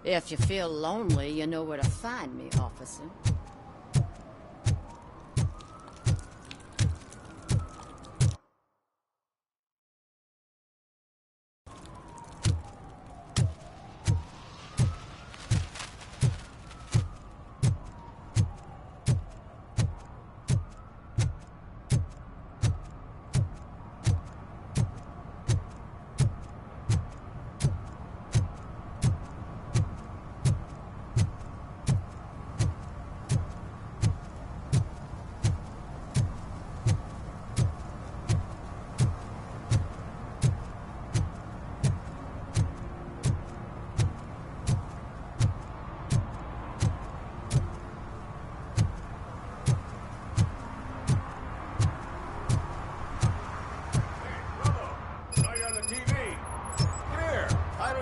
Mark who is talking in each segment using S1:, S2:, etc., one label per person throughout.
S1: If you feel lonely, you know where to find me, officer.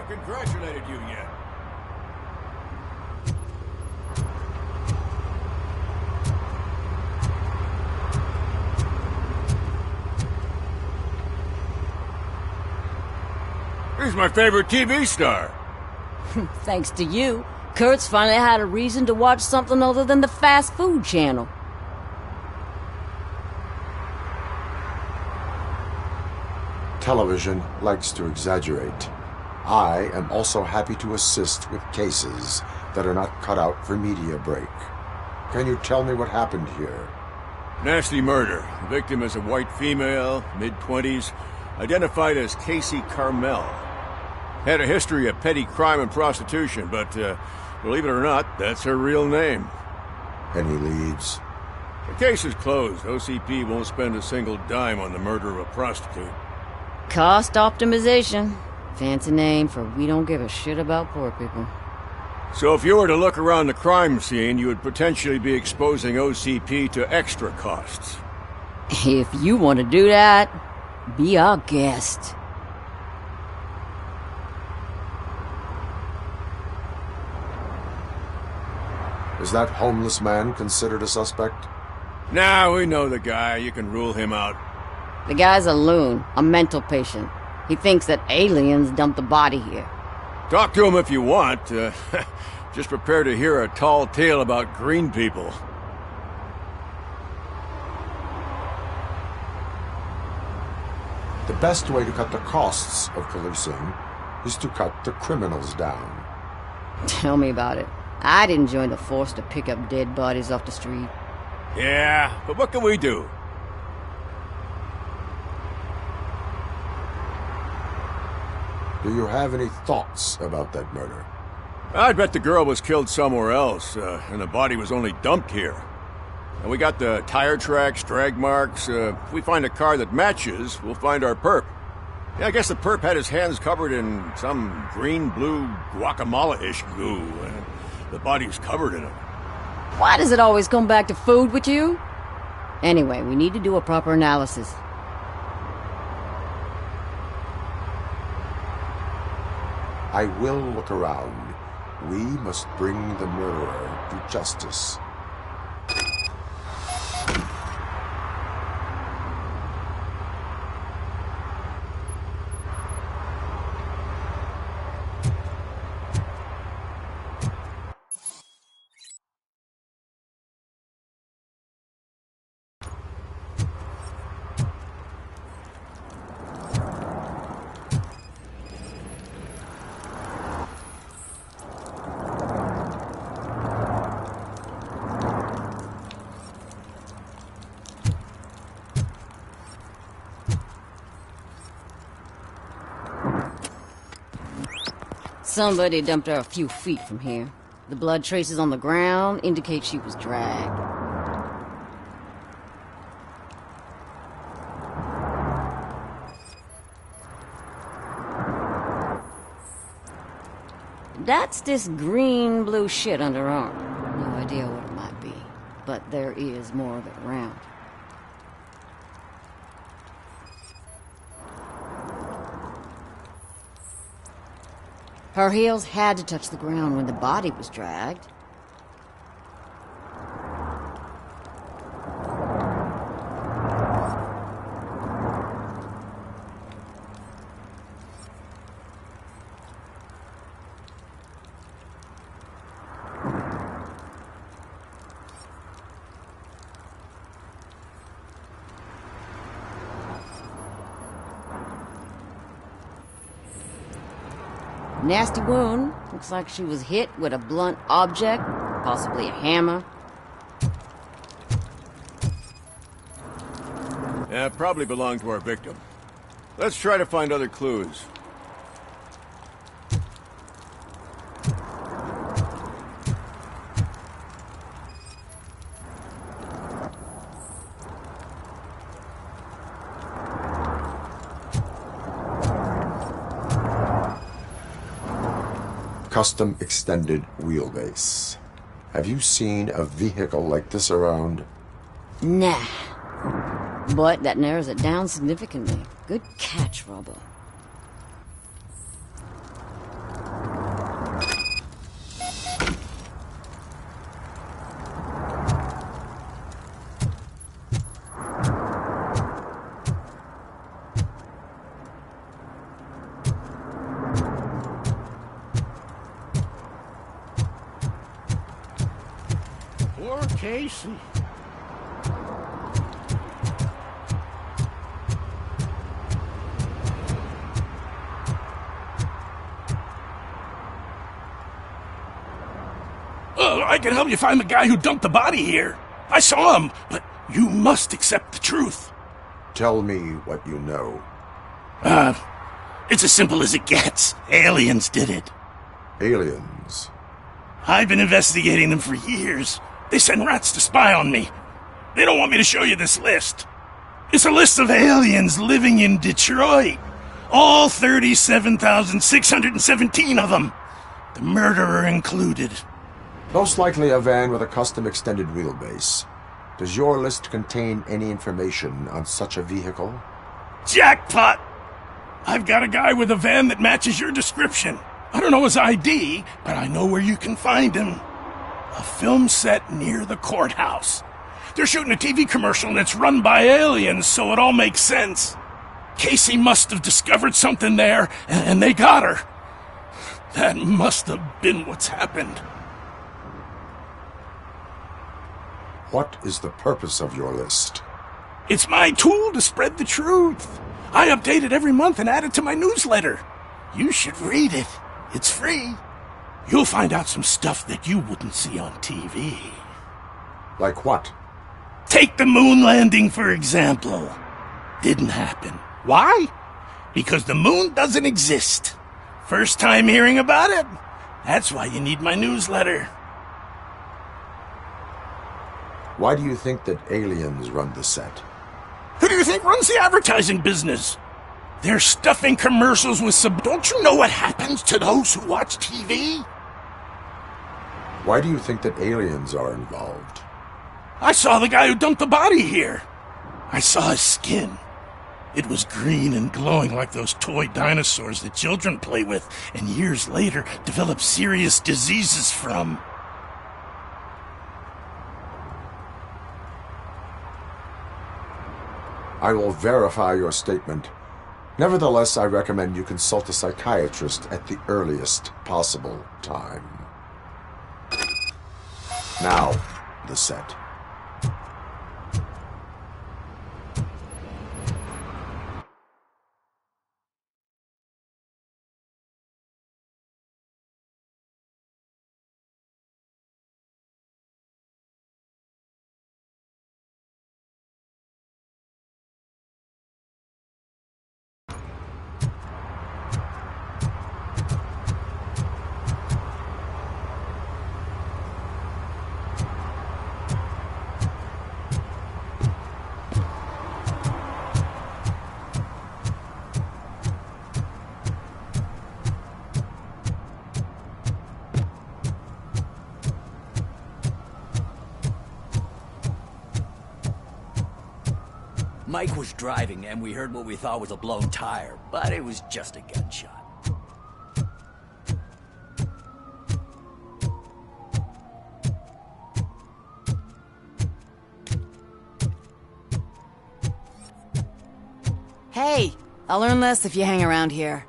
S2: Congratulated you yet. He's my favorite TV star.
S1: Thanks to you, Kurt's finally had a reason to watch something other than the fast food channel.
S3: Television likes to exaggerate. I am also happy to assist with cases that are not cut out for media break. Can you tell me what happened here?
S2: Nasty murder. The victim is a white female, mid-20s, identified as Casey Carmel. Had a history of petty crime and prostitution, but believe it or not, that's her real name.
S3: Any leads?
S2: The case is closed. OCP won't spend a single dime on the murder of a prostitute.
S1: Cost optimization. Fancy name for we don't give a shit about poor people.
S2: So if you were to look around the crime scene, you would potentially be exposing OCP to extra costs.
S1: If you want to do that, be our guest.
S3: Is that homeless man considered a suspect?
S2: Nah, we know the guy. You can rule him out.
S1: The guy's a loon, a mental patient. He thinks that aliens dumped the body here.
S2: Talk to him if you want. Just prepare to hear a tall tale about green people.
S3: The best way to cut the costs of policing is to cut the criminals down.
S1: Tell me about it. I didn't join the force to pick up dead bodies off the street.
S2: Yeah, but what can we do?
S3: Do you have any thoughts about that murder?
S2: I'd bet the girl was killed somewhere else, and the body was only dumped here. And we got the tire tracks, drag marks. If we find a car that matches, we'll find our perp. Yeah, I guess the perp had his hands covered in some green-blue guacamole-ish goo. The body's covered in it.
S1: Why does it always come back to food with you? Anyway, we need to do a proper analysis.
S3: I will look around. We must bring the murderer to justice.
S1: Somebody dumped her a few feet from here. The blood traces on the ground indicate she was dragged. That's this green-blue shit under her arm. No idea what it might be, but there is more of it around. Her heels had to touch the ground when the body was dragged. Nasty wound. Looks like she was hit with a blunt object, possibly a hammer.
S2: Yeah, probably belonged to our victim. Let's try to find other clues.
S3: Custom extended wheelbase. Have you seen a vehicle like this around?
S1: Nah. But that narrows it down significantly. Good catch, Robo.
S4: Poor Casey. I can help you find the guy who dumped the body here. I saw him, but you must accept the truth.
S3: Tell me what you know.
S4: It's as simple as it gets. Aliens did it.
S3: Aliens?
S4: I've been investigating them for years. They send rats to spy on me. They don't want me to show you this list. It's a list of aliens living in Detroit. All 37,617 of them. The murderer included.
S3: Most likely a van with a custom extended wheelbase. Does your list contain any information on such a vehicle?
S4: Jackpot! I've got a guy with a van that matches your description. I don't know his ID, but I know where you can find him. A film set near the courthouse. They're shooting a TV commercial and it's run by aliens, so it all makes sense. Casey must have discovered something there, and they got her. That must have been what's happened.
S3: What is the purpose of your list?
S4: It's my tool to spread the truth. I update it every month and add it to my newsletter. You should read it. It's free. You'll find out some stuff that you wouldn't see on TV.
S3: Like what?
S4: Take the moon landing, for example. Didn't happen. Why? Because the moon doesn't exist. First time hearing about it? That's why you need my newsletter.
S3: Why do you think that aliens run the set?
S4: Who do you think runs the advertising business? They're stuffing commercials with Don't you know what happens to those who watch TV?
S3: Why do you think that aliens are involved?
S4: I saw the guy who dumped the body here. I saw his skin. It was green and glowing like those toy dinosaurs that children play with and years later develop serious diseases from.
S3: I will verify your statement. Nevertheless, I recommend you consult a psychiatrist at the earliest possible time. Now, the set.
S5: Mike was driving, and we heard what we thought was a blown tire, but it was just a gunshot.
S6: Hey, I'll learn less if you hang around here.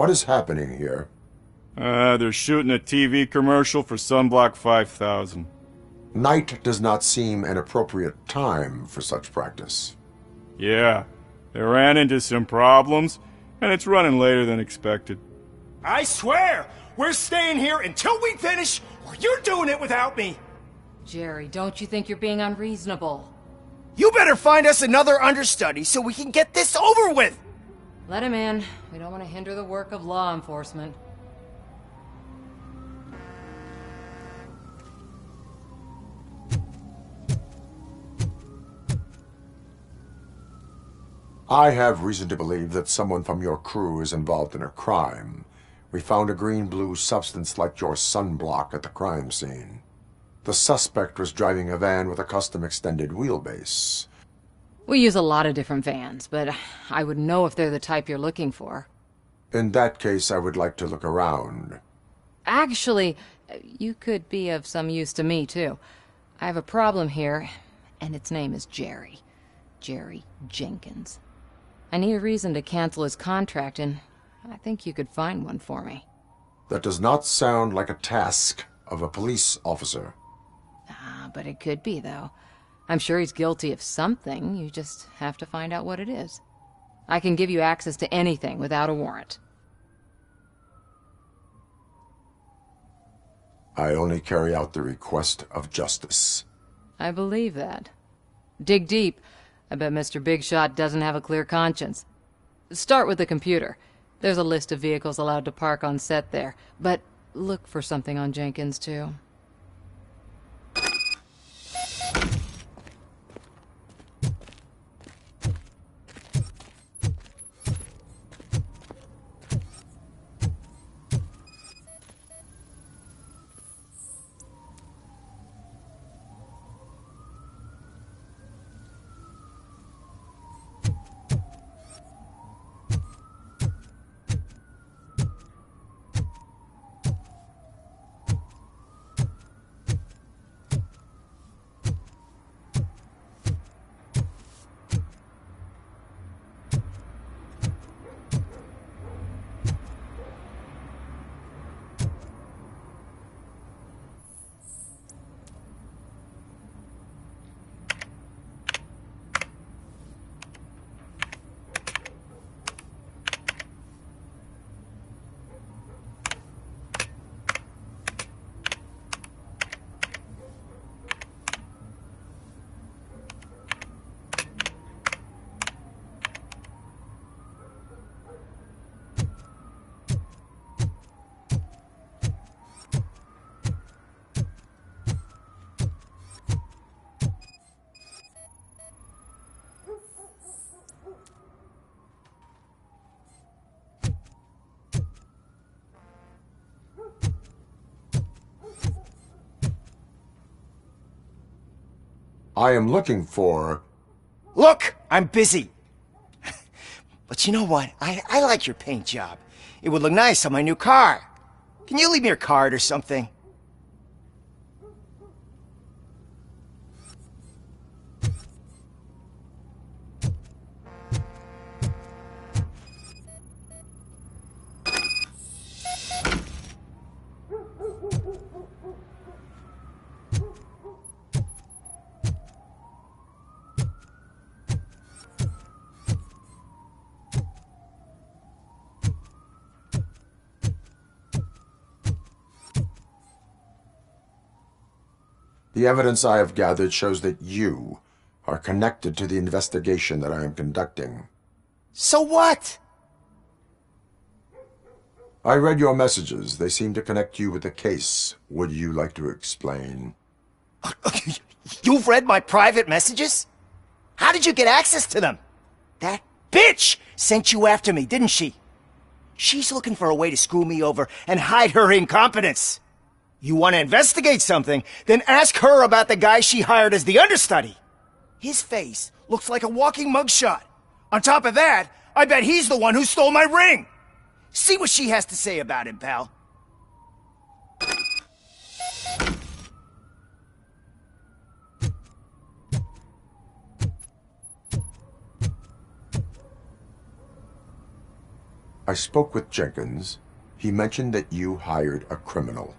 S3: What is happening here?
S7: They're shooting a TV commercial for Sunblock 5000.
S3: Night does not seem an appropriate time for such practice.
S7: Yeah, they ran into some problems, and it's running later than expected.
S4: I swear, we're staying here until we finish, or you're doing it without me.
S8: Jerry, don't you think you're being unreasonable?
S9: You better find us another understudy so we can get this over with!
S8: Let him in. We don't want to hinder the work of law enforcement.
S3: I have reason to believe that someone from your crew is involved in a crime. We found a green-blue substance like your sunblock at the crime scene. The suspect was driving a van with a custom extended wheelbase.
S8: We use a lot of different vans, but I would know if they're the type you're looking for.
S3: In that case, I would like to look around.
S8: Actually, you could be of some use to me, too. I have a problem here, and its name is Jerry. Jerry Jenkins. I need a reason to cancel his contract, and I think you could find one for me.
S3: That does not sound like a task of a police officer.
S8: But it could be, though. I'm sure he's guilty of something. You just have to find out what it is. I can give you access to anything without a warrant.
S3: I only carry out the request of justice.
S8: I believe that. Dig deep. I bet Mr. Big Shot doesn't have a clear conscience. Start with the computer. There's a list of vehicles allowed to park on set there, but look for something on Jenkins, too.
S3: I am looking for...
S9: Look, I'm busy. But you know what? I like your paint job. It would look nice on my new car. Can you leave me your card or something?
S3: The evidence I have gathered shows that you are connected to the investigation that I am conducting.
S9: So what?
S3: I read your messages. They seem to connect you with the case. Would you like to explain?
S9: You've read my private messages? How did you get access to them? That bitch sent you after me, didn't she? She's looking for a way to screw me over and hide her incompetence. You want to investigate something, then ask her about the guy she hired as the understudy. His face looks like a walking mugshot. On top of that, I bet he's the one who stole my ring. See what she has to say about him, pal.
S3: I spoke with Jenkins. He mentioned that you hired a criminal.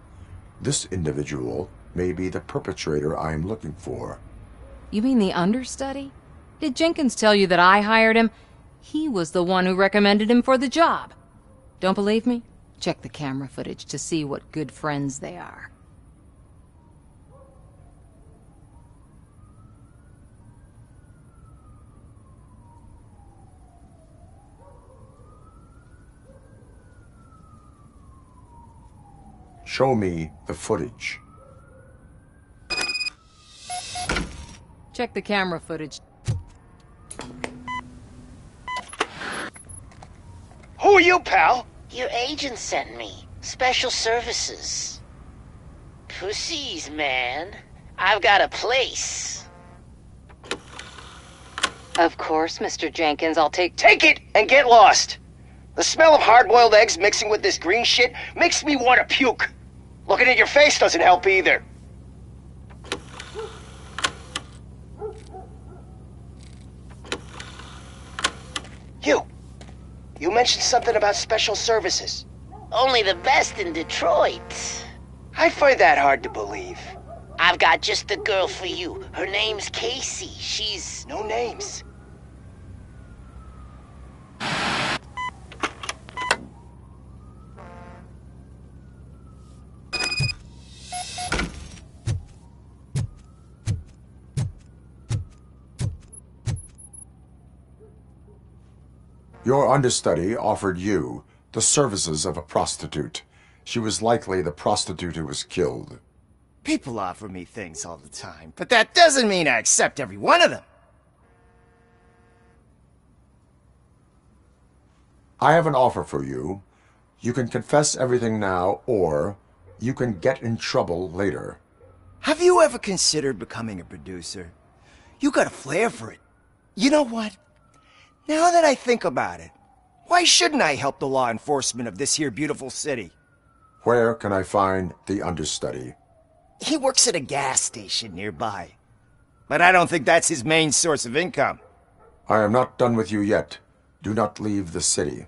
S3: This individual may be the perpetrator I am looking for.
S8: You mean the understudy? Did Jenkins tell you that I hired him? He was the one who recommended him for the job. Don't believe me? Check the camera footage to see what good friends they are.
S3: Show me the footage.
S8: Check the camera footage.
S9: Who are you, pal?
S10: Your agent sent me. Special services. Pussies, man. I've got a place.
S8: Of course, Mr. Jenkins, I'll take...
S9: Take it and get lost. The smell of hard-boiled eggs mixing with this green shit makes me want to puke. Looking at your face doesn't help either. You mentioned something about special services.
S10: Only the best in Detroit.
S9: I find that hard to believe.
S10: I've got just the girl for you. Her name's Casey. She's...
S9: No names.
S3: Your understudy offered you the services of a prostitute. She was likely the prostitute who was killed.
S9: People offer me things all the time, but that doesn't mean I accept every one of them.
S3: I have an offer for you. You can confess everything now, or you can get in trouble later.
S9: Have you ever considered becoming a producer? You got a flair for it. You know what? Now that I think about it, why shouldn't I help the law enforcement of this here beautiful city?
S3: Where can I find the understudy?
S9: He works at a gas station nearby. But I don't think that's his main source of income.
S3: I am not done with you yet. Do not leave the city.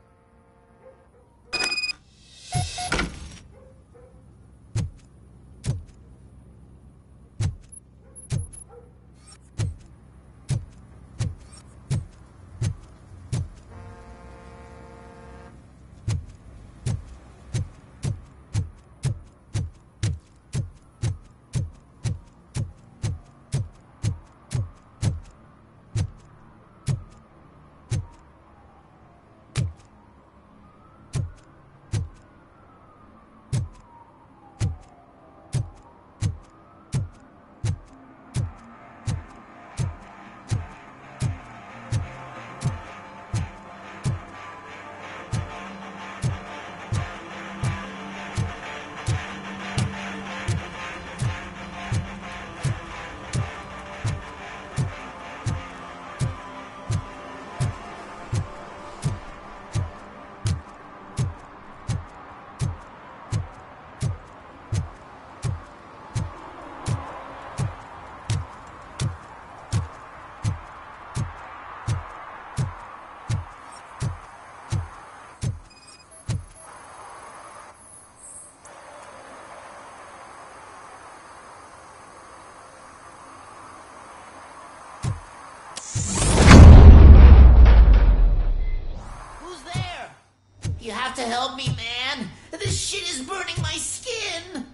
S10: You have to help me, man. This shit is burning my skin.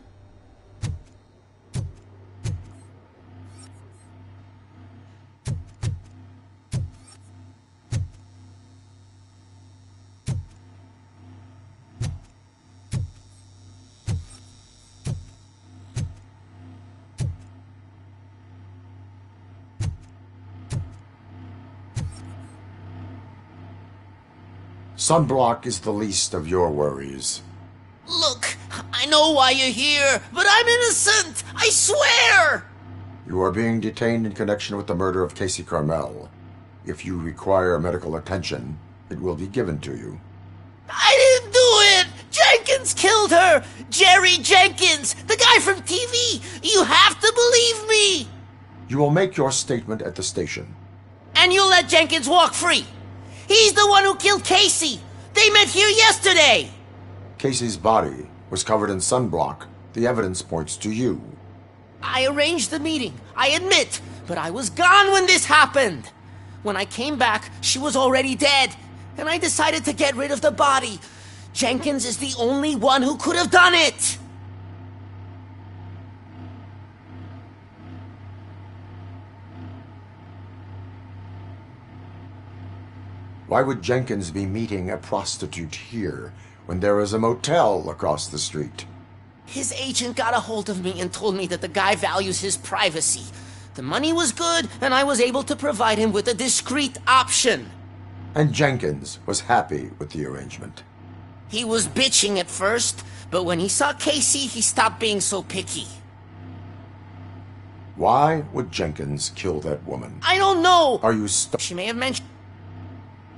S3: Sunblock is the least of your worries.
S10: Look, I know why you're here, but I'm innocent! I swear!
S3: You are being detained in connection with the murder of Casey Carmel. If you require medical attention, it will be given to you.
S10: I didn't do it! Jenkins killed her! Jerry Jenkins! The guy from TV! You have to believe me!
S3: You will make your statement at the station.
S10: And you'll let Jenkins walk free! He's the one who killed Casey! They met here yesterday!
S3: Casey's body was covered in sunblock. The evidence points to you.
S10: I arranged the meeting, I admit, but I was gone when this happened. When I came back, she was already dead, and I decided to get rid of the body. Jenkins is the only one who could have done it!
S3: Why would Jenkins be meeting a prostitute here when there is a motel across the street?
S10: His agent got a hold of me and told me that the guy values his privacy. The money was good, and I was able to provide him with a discreet option.
S3: And Jenkins was happy with the arrangement.
S10: He was bitching at first, but when he saw Casey, he stopped being so picky.
S3: Why would Jenkins kill that woman?
S10: I don't know!
S3: Are you
S10: She may have mentioned...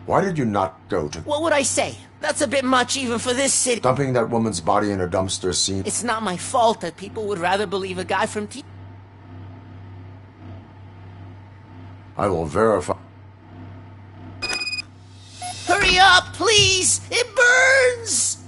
S3: Why did you not go to...
S10: What would I say? That's a bit much even for this city.
S3: Dumping that woman's body in a dumpster seems...
S10: It's not my fault that people would rather believe a guy from TV.
S3: I will verify...
S10: Hurry up, please! It burns!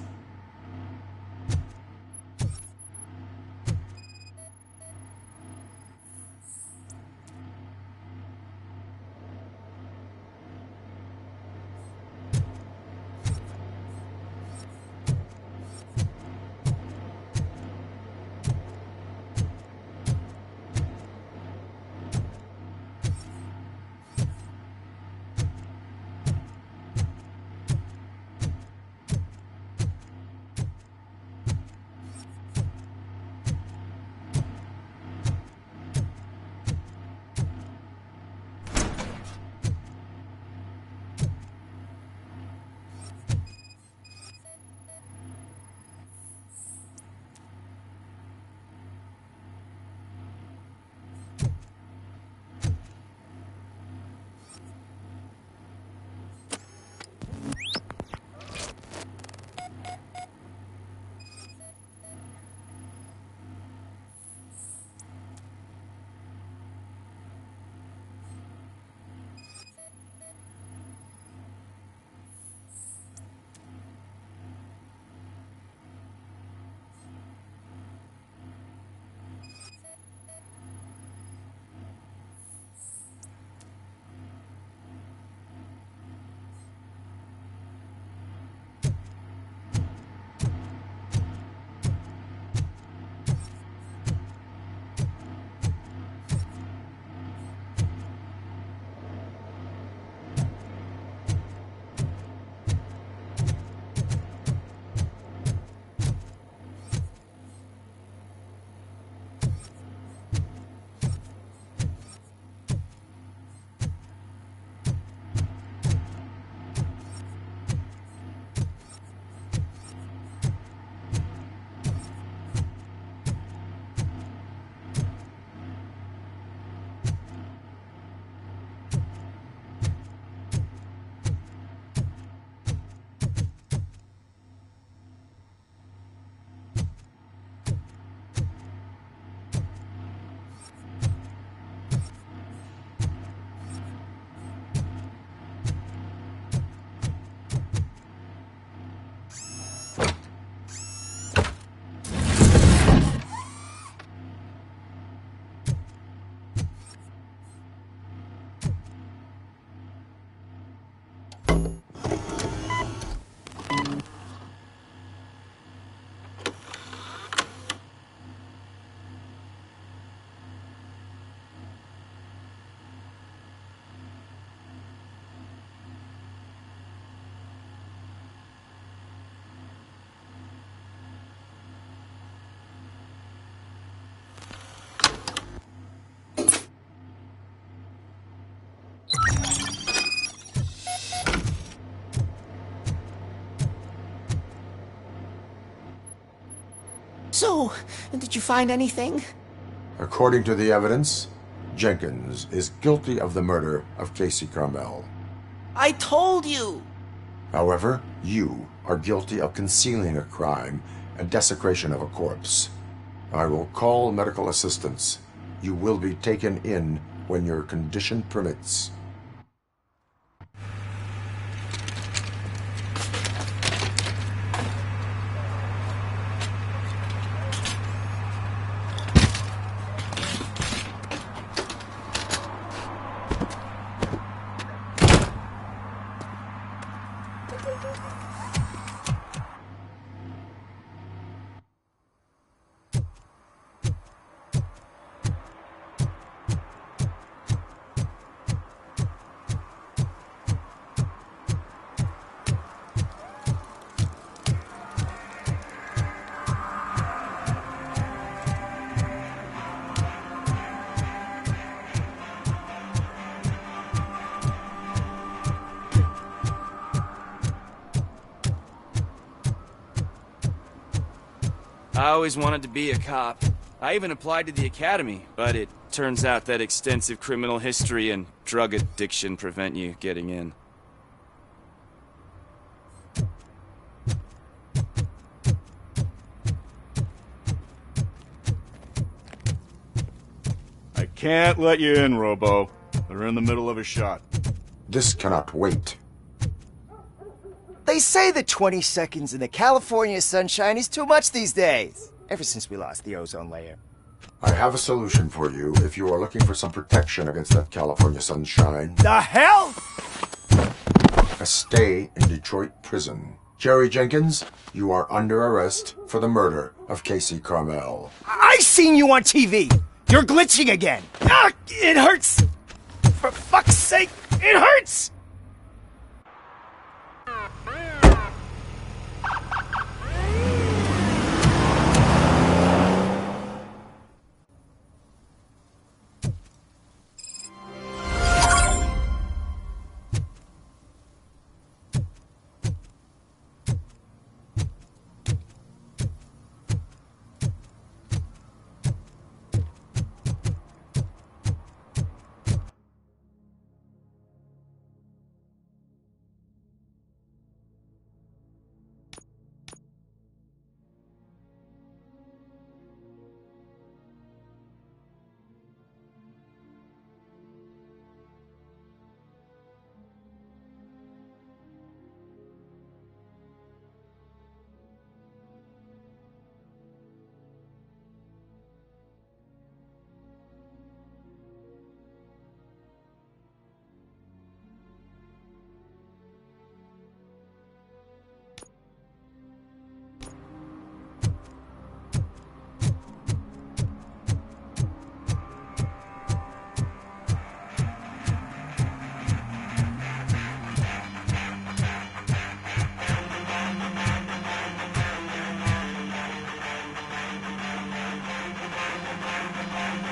S10: So, did you find anything?
S3: According to the evidence, Jenkins is guilty of the murder of Casey Carmel.
S10: I told you!
S3: However, you are guilty of concealing a crime and desecration of a corpse. I will call medical assistance. You will be taken in when your condition permits.
S11: I always wanted to be a cop. I even applied to the academy, but it turns out that extensive criminal history and drug addiction prevent you getting in.
S7: I can't let you in, Robo. They're in the middle of a shot.
S3: This cannot wait.
S9: They say that 20 seconds in the California sunshine is too much these days. Ever since we lost the ozone layer.
S3: I have a solution for you if you are looking for some protection against that California sunshine.
S9: The hell?
S3: A stay in Detroit prison. Jerry Jenkins, you are under arrest for the murder of Casey Carmel.
S9: I seen you on TV. You're glitching again. Ah, it hurts. For fuck's sake, it hurts.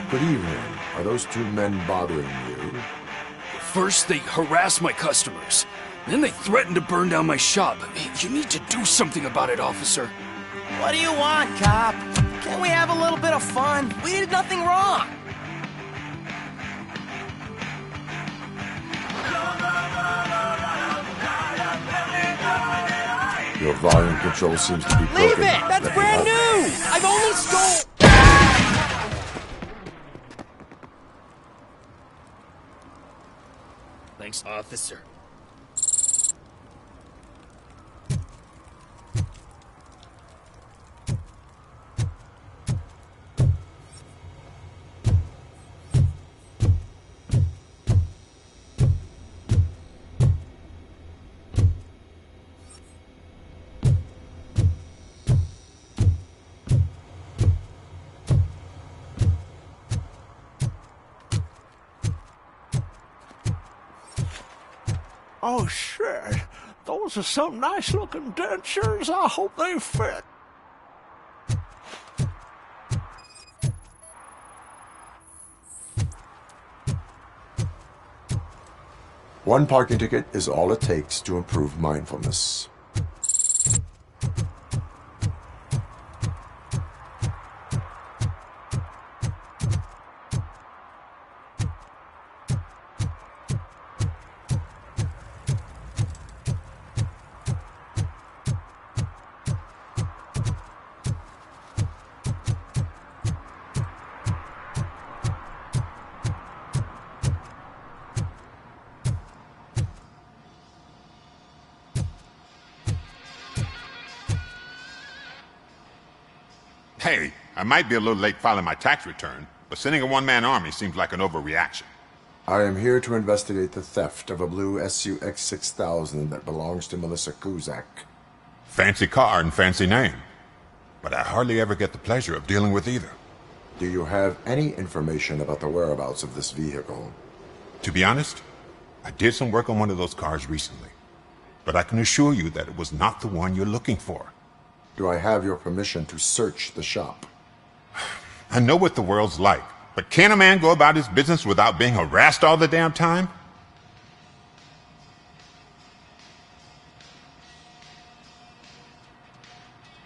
S3: Good evening. Are those two men bothering you?
S12: First, they harass my customers. Then they threaten to burn down my shop. You need to do something about it, officer.
S10: What do you want, cop? Can't we have a little bit of fun? We did nothing wrong.
S3: Your volume control seems to be broken.
S10: Leave it! That's brand new! I've only stole...
S12: Thanks, officer.
S4: Oh, shit. Those are some nice-looking dentures. I hope they fit.
S3: One parking ticket is all it takes to improve mindfulness.
S13: Hey, I might be a little late filing my tax return, but sending a one-man army seems like an overreaction.
S3: I am here to investigate the theft of a blue SUX 6000 that belongs to Melissa Kuzak.
S13: Fancy car and fancy name, but I hardly ever get the pleasure of dealing with either.
S3: Do you have any information about the whereabouts of this vehicle?
S13: To be honest, I did some work on one of those cars recently, but I can assure you that it was not the one you're looking for.
S3: Do I have your permission to search the shop?
S13: I know what the world's like, but can a man go about his business without being harassed all the damn time?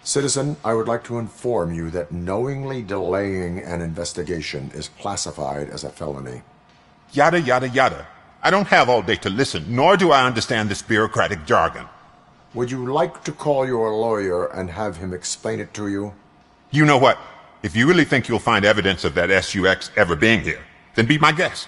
S3: Citizen, I would like to inform you that knowingly delaying an investigation is classified as a felony.
S13: Yada, yada, yada. I don't have all day to listen, nor do I understand this bureaucratic jargon.
S3: Would you like to call your lawyer and have him explain it to you?
S13: You know what? If you really think you'll find evidence of that SUX ever being here, then be my guest.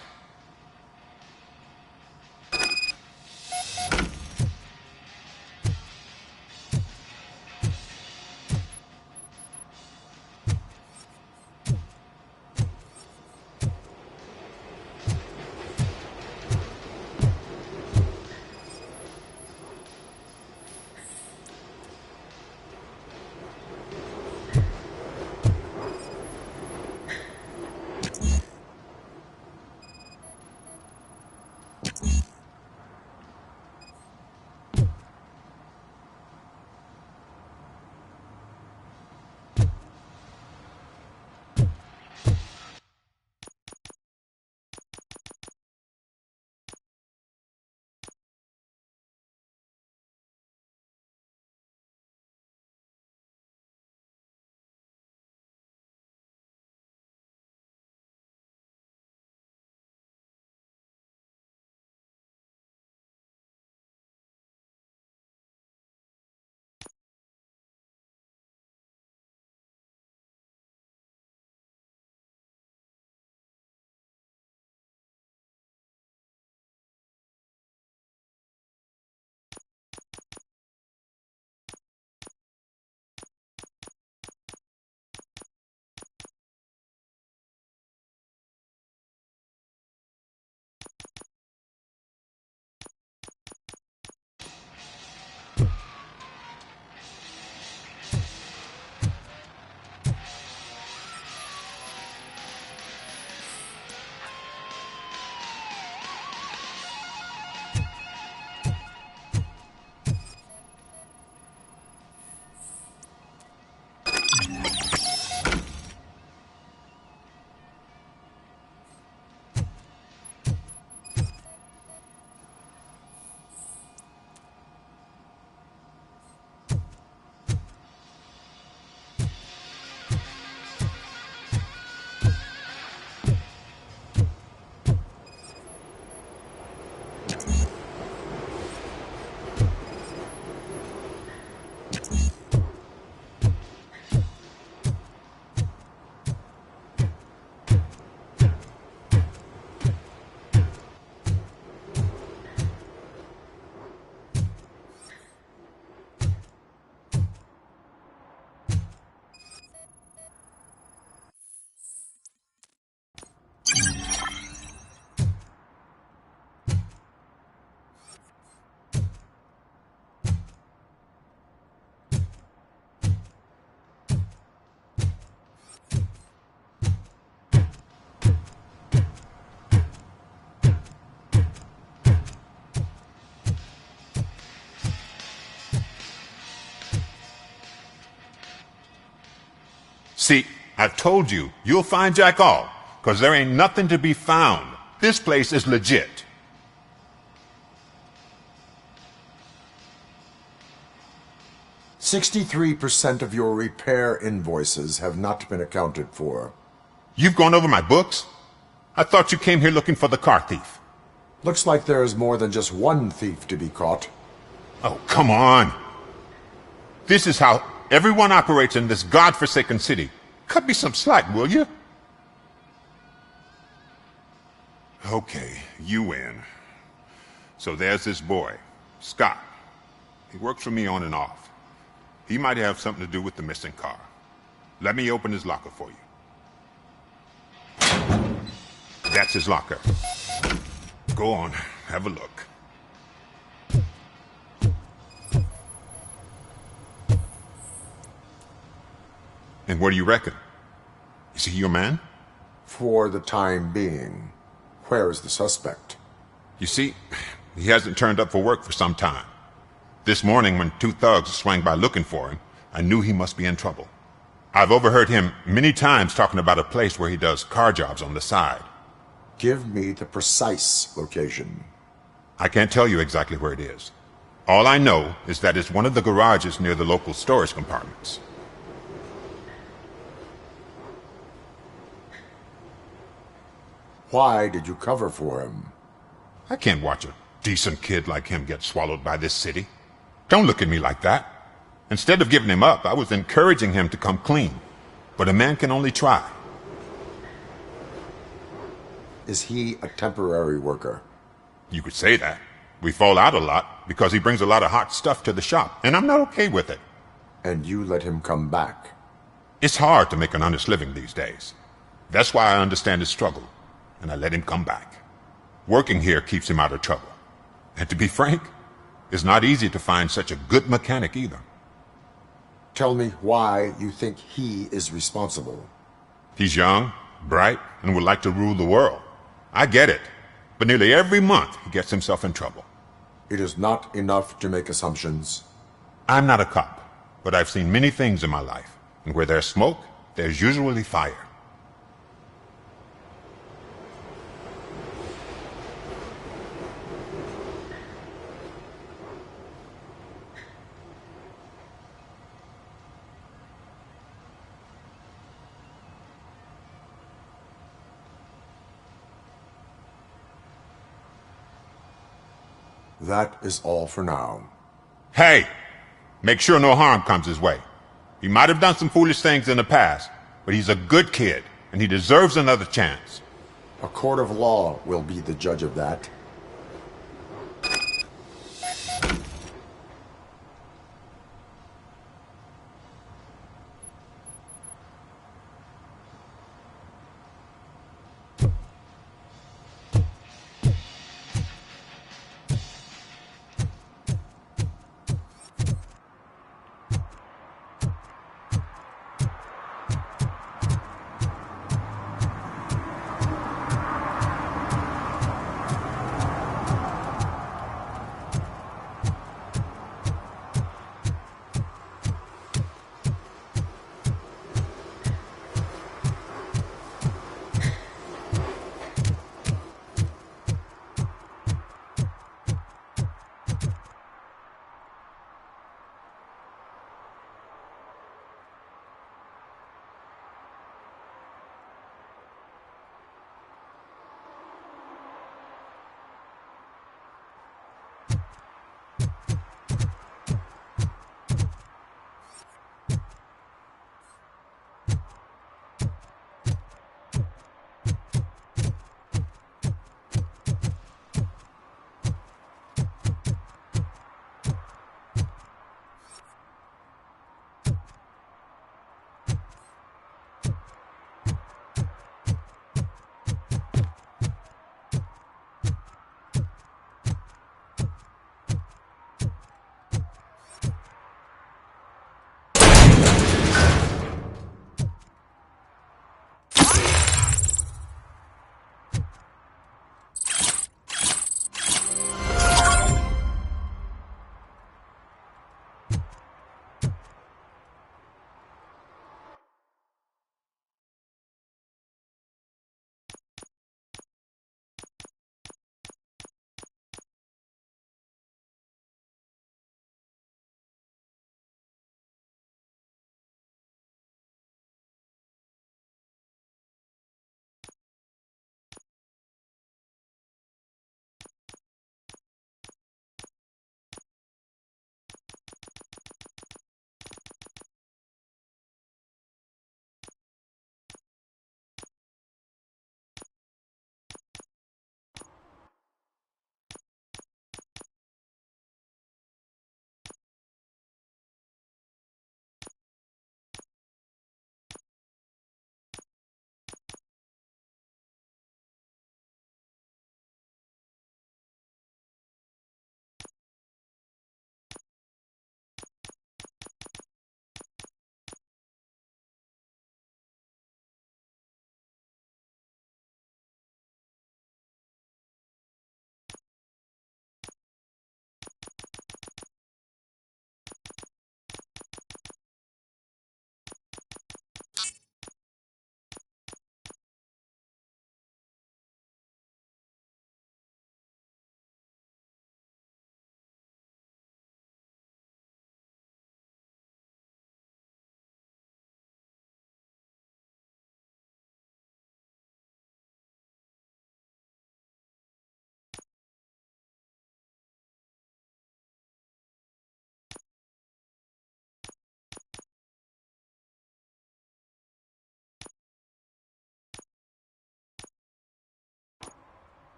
S13: See, I've told you, you'll find Jack all, 'cause there ain't nothing to be found. This place is legit.
S3: $63% of your repair invoices have not been accounted for.
S13: You've gone over my books? I thought you came here looking for the car thief.
S3: Looks like there is more than just one thief to be caught.
S13: Oh, come on. This is how everyone operates in this godforsaken city. Cut me some slack, will you? Okay, you win. So there's this boy, Scott. He works for me on and off. He might have something to do with the missing car. Let me open his locker for you. That's his locker. Go on, have a look. And what do you reckon? Is he your man?
S3: For the time being. Where is the suspect?
S13: You see, he hasn't turned up for work for some time. This morning, when two thugs swang by looking for him, I knew he must be in trouble. I've overheard him many times talking about a place where he does car jobs on the side.
S3: Give me the precise location.
S13: I can't tell you exactly where it is. All I know is that it's one of the garages near the local storage compartments.
S3: Why did you cover for him?
S13: I can't watch a decent kid like him get swallowed by this city. Don't look at me like that. Instead of giving him up, I was encouraging him to come clean. But a man can only try.
S3: Is he a temporary worker?
S13: You could say that. We fall out a lot because he brings a lot of hot stuff to the shop, and I'm not okay with it.
S3: And you let him come back?
S13: It's hard to make an honest living these days. That's why I understand his struggle, and I let him come back. Working here keeps him out of trouble. And to be frank, it's not easy to find such a good mechanic either.
S3: Tell me why you think he is responsible.
S13: He's young, bright, and would like to rule the world. I get it. But nearly every month he gets himself in trouble.
S3: It is not enough to make assumptions.
S13: I'm not a cop, but I've seen many things in my life. And where there's smoke, there's usually fire.
S3: That is all for now.
S13: Hey! Make sure no harm comes his way. He might have done some foolish things in the past, but he's a good kid, and he deserves another chance.
S3: A court of law will be the judge of that.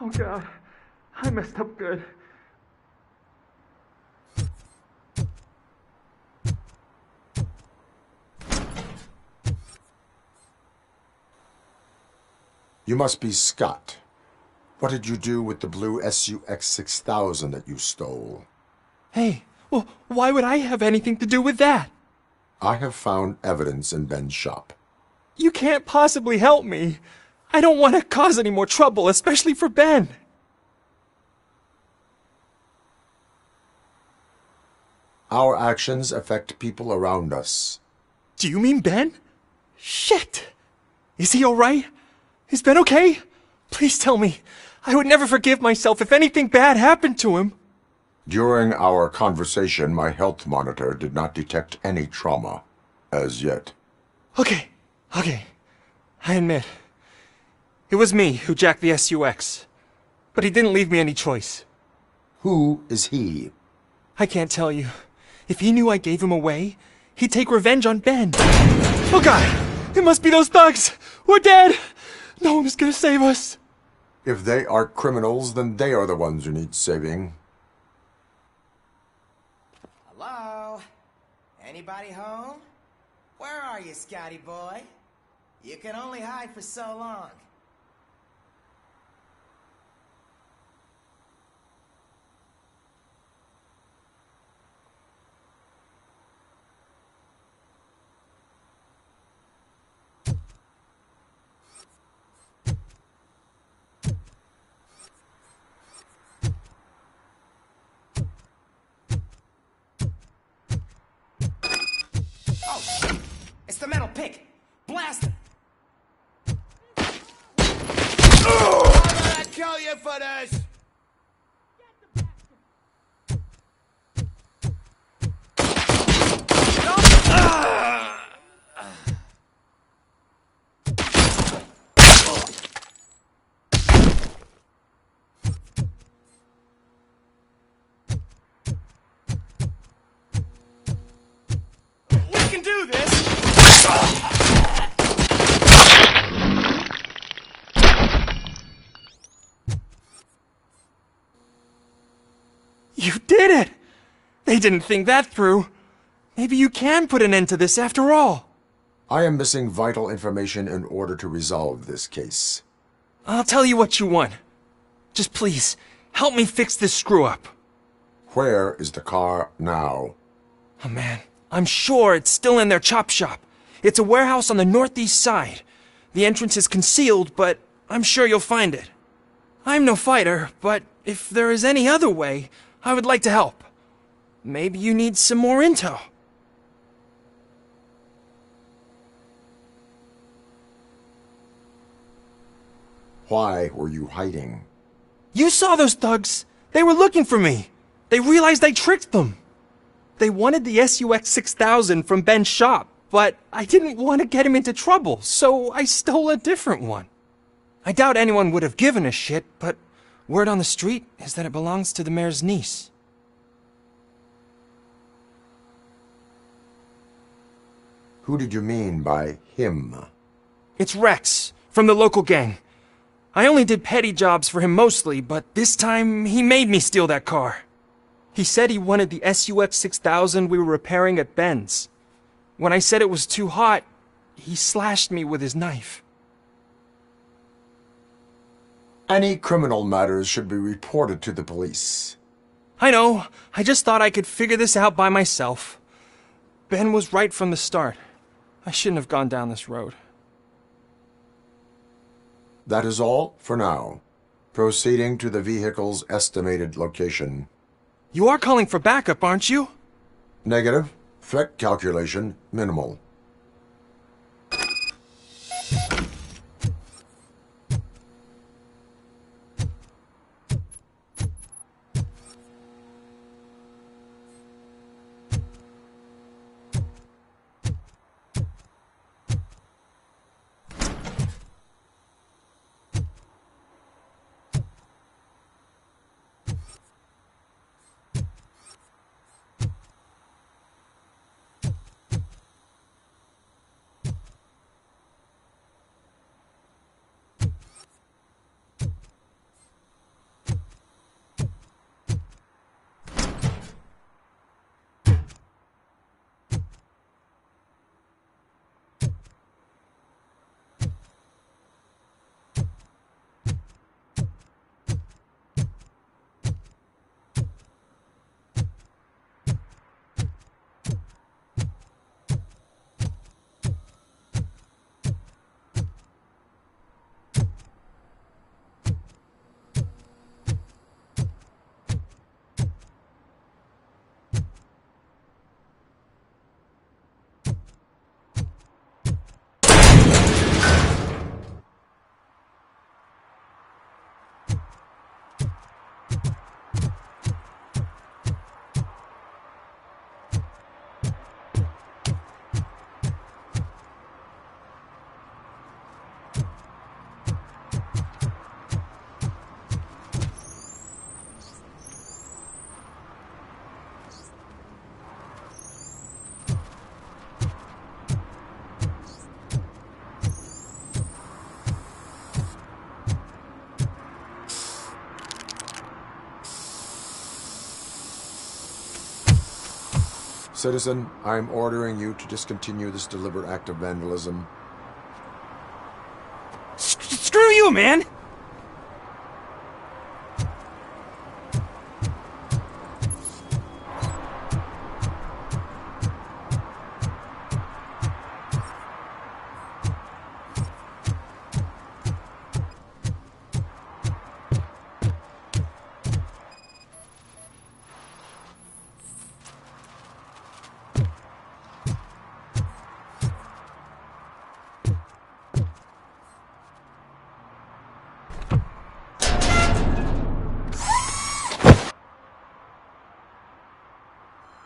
S14: Oh God, I messed up good.
S3: You must be Scott. What did you do with the blue SUX 6000 that you stole?
S14: Hey, well, why would I have anything to do with that?
S3: I have found evidence in Ben's shop.
S14: You can't possibly help me. I don't want to cause any more trouble, especially for Ben.
S3: Our actions affect people around us.
S14: Do you mean Ben? Shit! Is he alright? Is Ben okay? Please tell me. I would never forgive myself if anything bad happened to him.
S3: During our conversation, my health monitor did not detect any trauma, as yet.
S14: Okay. I admit. It was me who jacked the SUX. But he didn't leave me any choice.
S3: Who is he?
S14: I can't tell you. If he knew I gave him away, he'd take revenge on Ben. Oh God! It must be those thugs! We're dead! No one is gonna save us.
S3: If they are criminals, then they are the ones who need saving.
S9: Hello? Anybody home? Where are you, Scotty boy? You can only hide for so long. It's the metal pick! Blast it!
S15: I'm gonna kill you for this!
S9: We can do this!
S14: You did it! They didn't think that through. Maybe you can put an end to this after all.
S3: I am missing vital information in order to resolve this case.
S14: I'll tell you what you want. Just please, help me fix this screw-up.
S3: Where is the car now?
S14: Oh man, I'm sure it's still in their chop shop. It's a warehouse on the northeast side. The entrance is concealed, but I'm sure you'll find it. I'm no fighter, but if there is any other way, I would like to help. Maybe you need some more intel.
S3: Why were you hiding?
S14: You saw those thugs. They were looking for me. They realized I tricked them. They wanted the SUX 6000 from Ben's shop, but I didn't want to get him into trouble, so I stole a different one. I doubt anyone would have given a shit, but word on the street is that it belongs to the mayor's niece.
S3: Who did you mean by him?
S14: It's Rex, from the local gang. I only did petty jobs for him mostly, but this time he made me steal that car. He said he wanted the SUX 6000 we were repairing at Ben's. When I said it was too hot, he slashed me with his knife.
S3: Any criminal matters should be reported to the police.
S14: I know. I just thought I could figure this out by myself. Ben was right from the start. I shouldn't have gone down this road.
S3: That is all for now. Proceeding to the vehicle's estimated location.
S14: You are calling for backup, aren't you?
S3: Negative. Threat calculation minimal. Citizen, I'm ordering you to discontinue this deliberate act of vandalism.
S14: Screw you, man!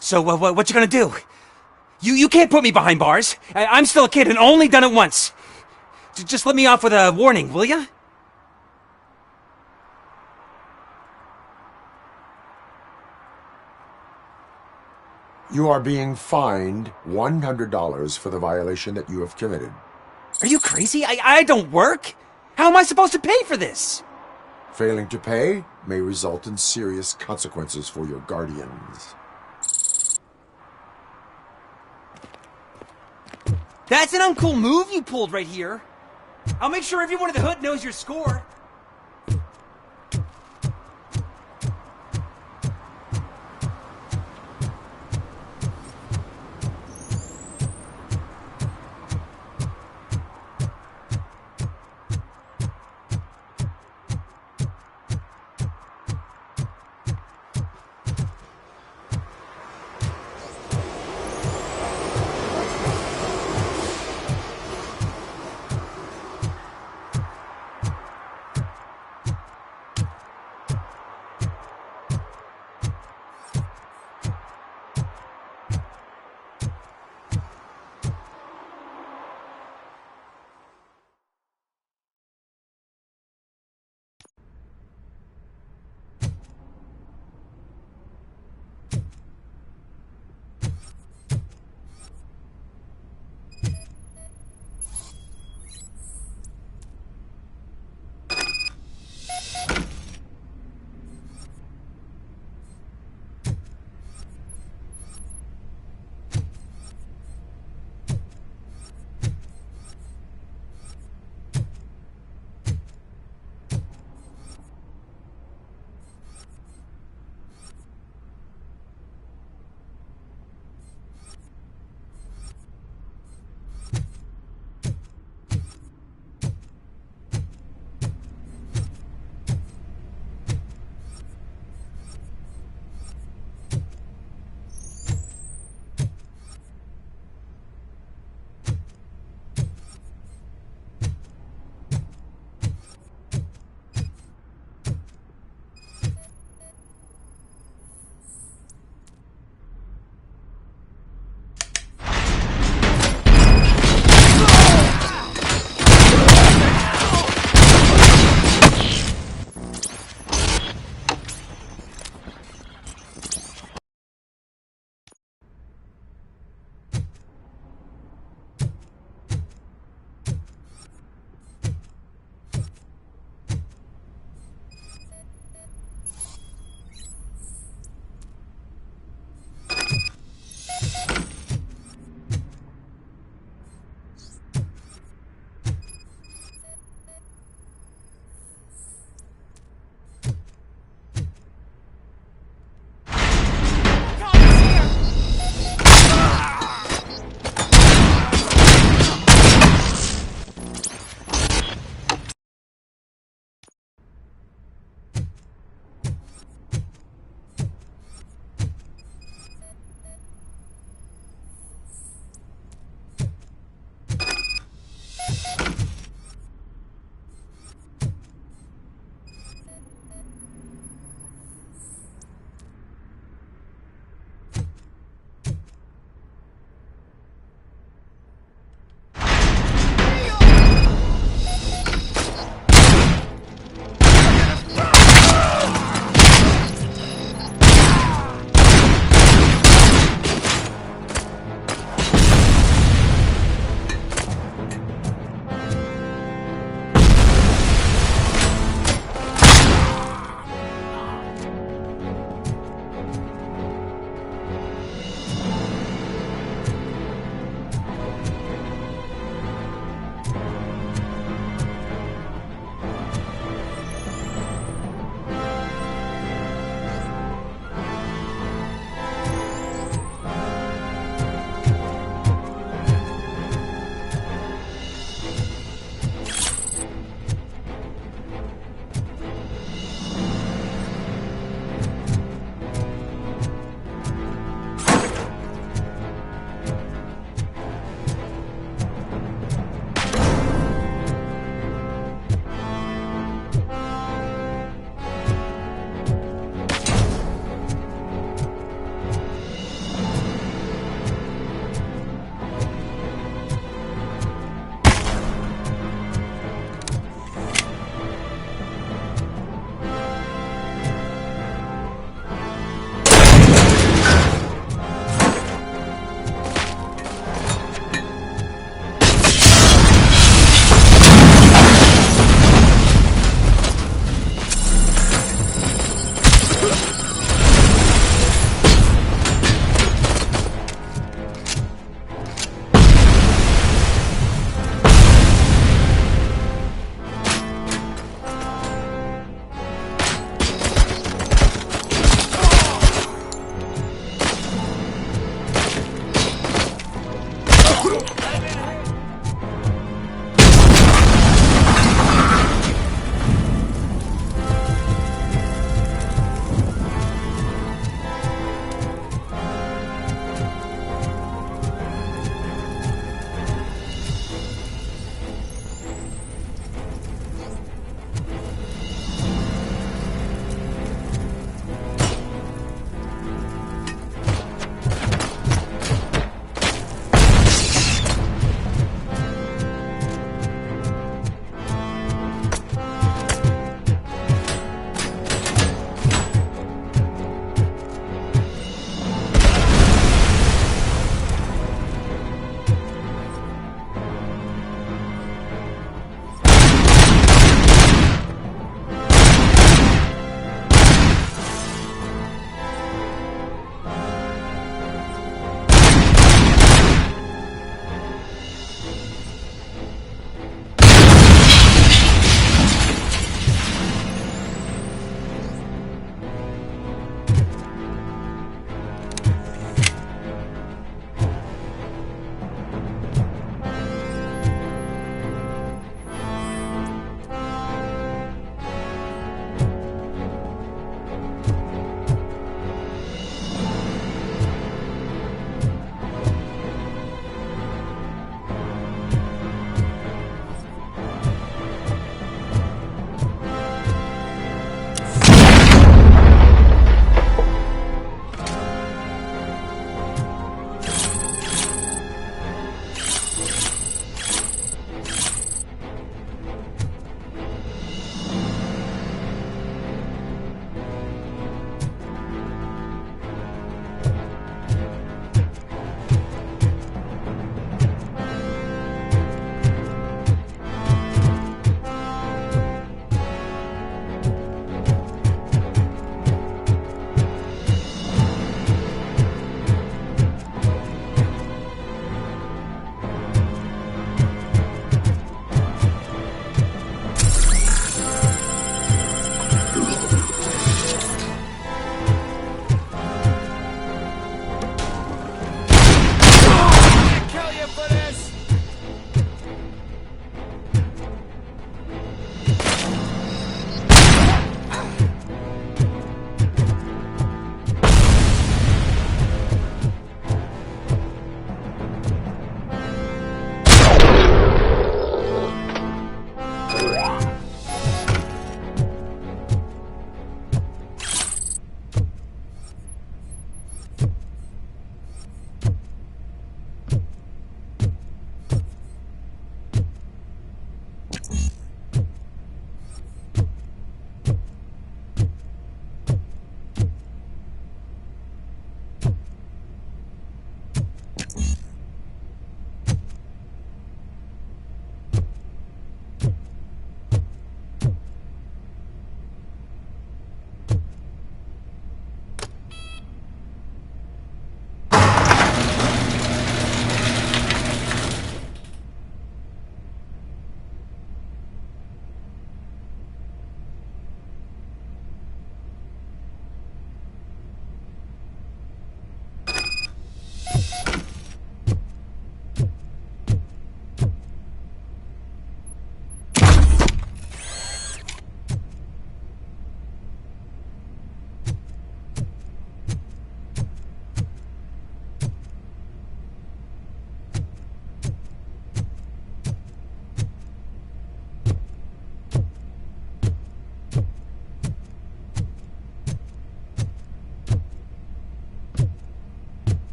S14: So, what you gonna do? You can't put me behind bars. I'm still a kid and only done it once. Just let me off with a warning, will ya?
S3: You are being fined $100 for the violation that you have committed.
S14: Are you crazy? I don't work. How am I supposed to pay for this?
S3: Failing to pay may result in serious consequences for your guardians.
S14: That's an uncool move you pulled right here. I'll make sure everyone in the hood knows your score.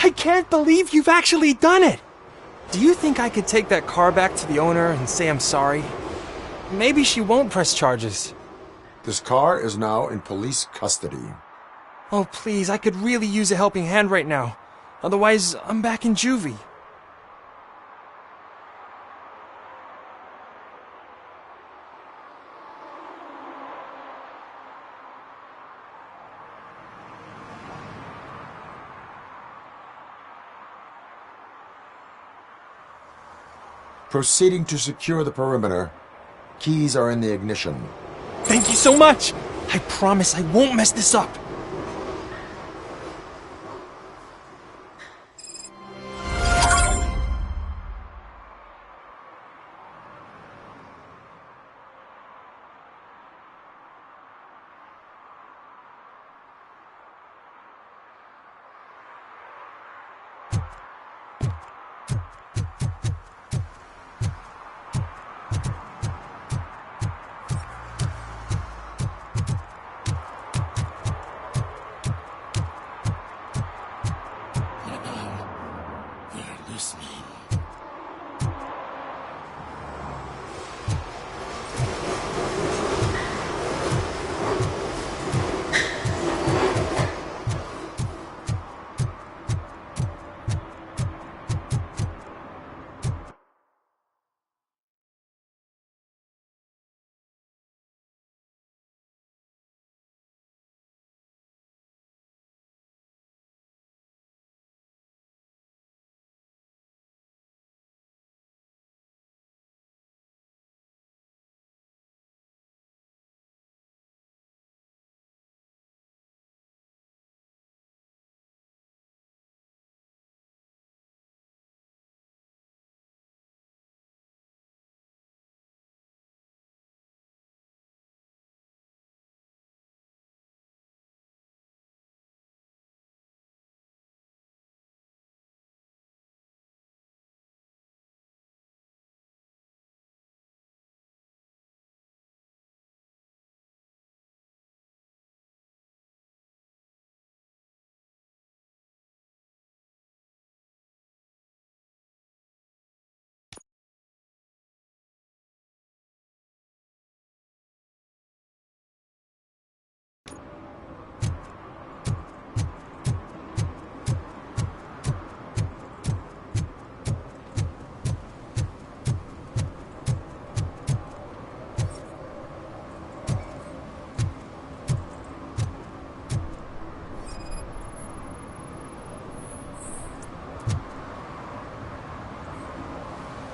S14: I can't believe you've actually done it! Do you think I could take that car back to the owner and say I'm sorry? Maybe she won't press charges.
S3: This car is now in police custody.
S14: Oh, please, I could really use a helping hand right now. Otherwise, I'm back in juvie.
S3: Proceeding to secure the perimeter. Keys are in the ignition.
S14: Thank you so much! I promise I won't mess this up.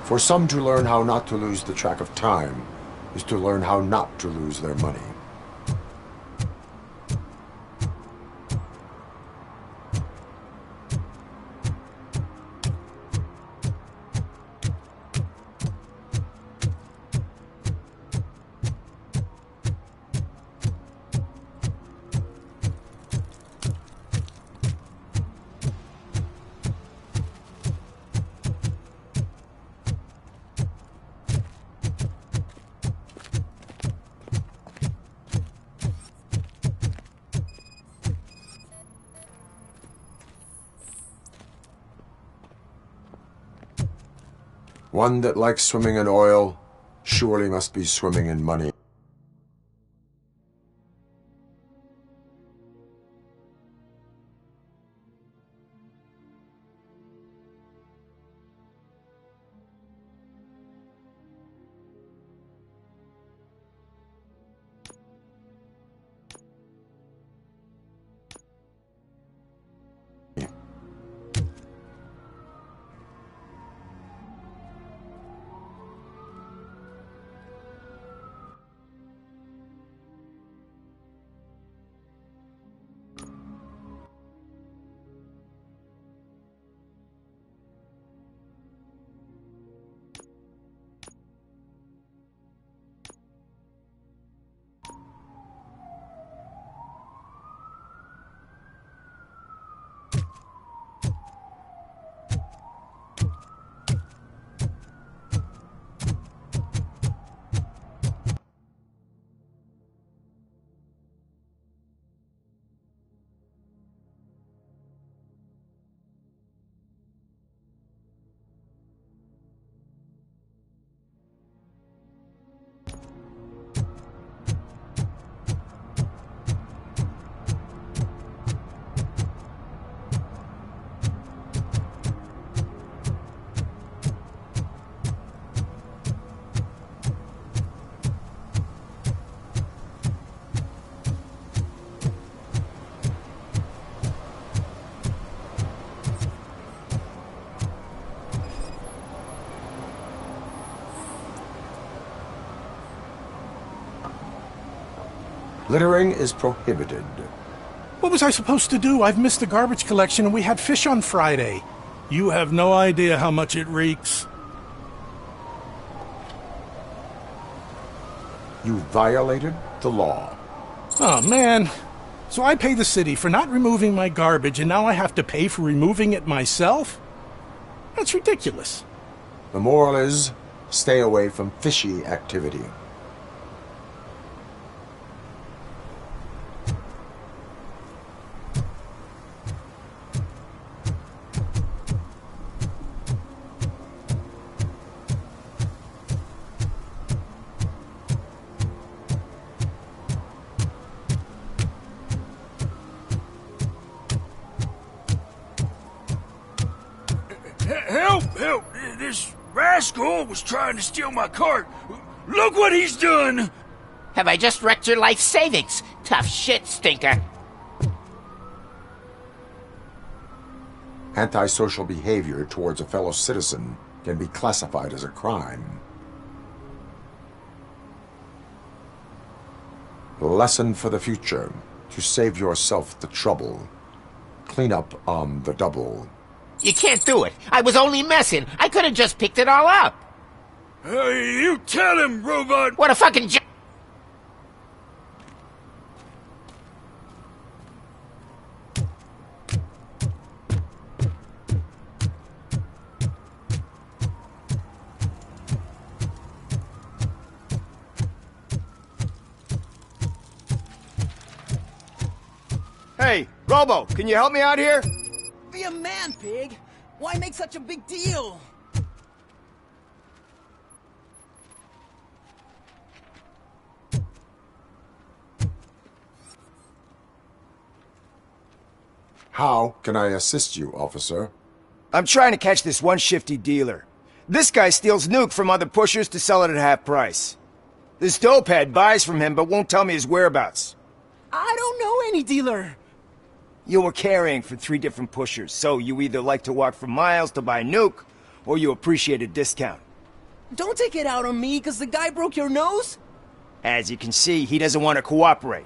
S3: For some to learn how not to lose the track of time is to learn how not to lose their money. One that likes swimming in oil surely must be swimming in money. Littering is prohibited.
S4: What was I supposed to do? I've missed the garbage collection and we had fish on Friday. You have no idea how much it reeks.
S3: You violated the law.
S4: Oh, man. So I pay the city for not removing my garbage, and now I have to pay for removing it myself? That's ridiculous.
S3: The moral is, stay away from fishy activity.
S12: Help! Help! This rascal was trying to steal my cart. Look what he's done!
S10: Have I just wrecked your life savings? Tough shit, stinker.
S3: Antisocial behavior towards a fellow citizen can be classified as a crime. Lesson for the future. To save yourself the trouble. Clean up on the double.
S10: You can't do it. I was only messing. I could have just picked it all up.
S12: You tell him, robot!
S10: What a fucking
S9: Hey, Robo, can you help me out here?
S16: Be a man, pig! Why make such a big deal?
S3: How can I assist you, officer?
S9: I'm trying to catch this one shifty dealer. This guy steals nuke from other pushers to sell it at half price. This dopehead buys from him but won't tell me his whereabouts.
S16: I don't know any dealer.
S9: You were carrying for 3 different pushers, so you either like to walk for miles to buy nuke, or you appreciate a discount.
S16: Don't take it out on me, because the guy broke your nose?
S9: As you can see, he doesn't want to cooperate.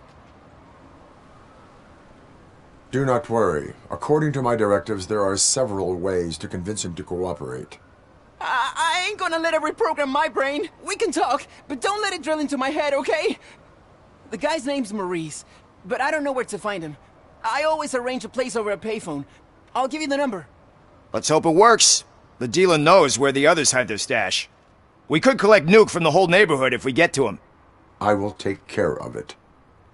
S3: Do not worry. According to my directives, there are several ways to convince him to cooperate.
S16: I ain't gonna let it reprogram my brain. We can talk, but don't let it drill into my head, okay? The guy's name's Maurice, but I don't know where to find him. I always arrange a place over a payphone. I'll give you the number.
S9: Let's hope it works. The dealer knows where the others hide their stash. We could collect nuke from the whole neighborhood if we get to him.
S3: I will take care of it.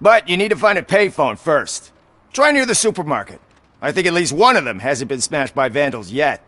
S9: But you need to find a payphone first. Try near the supermarket. I think at least one of them hasn't been smashed by vandals yet.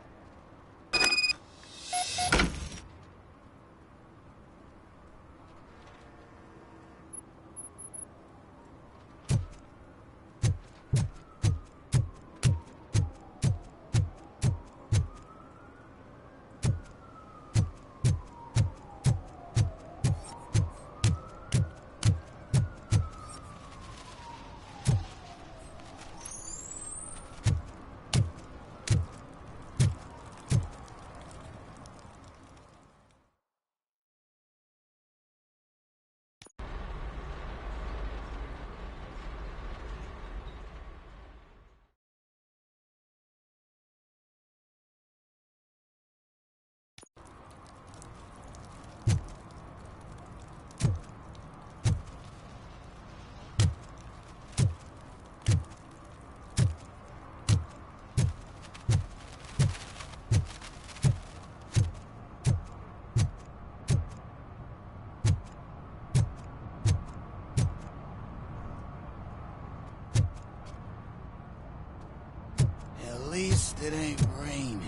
S15: At least it ain't raining.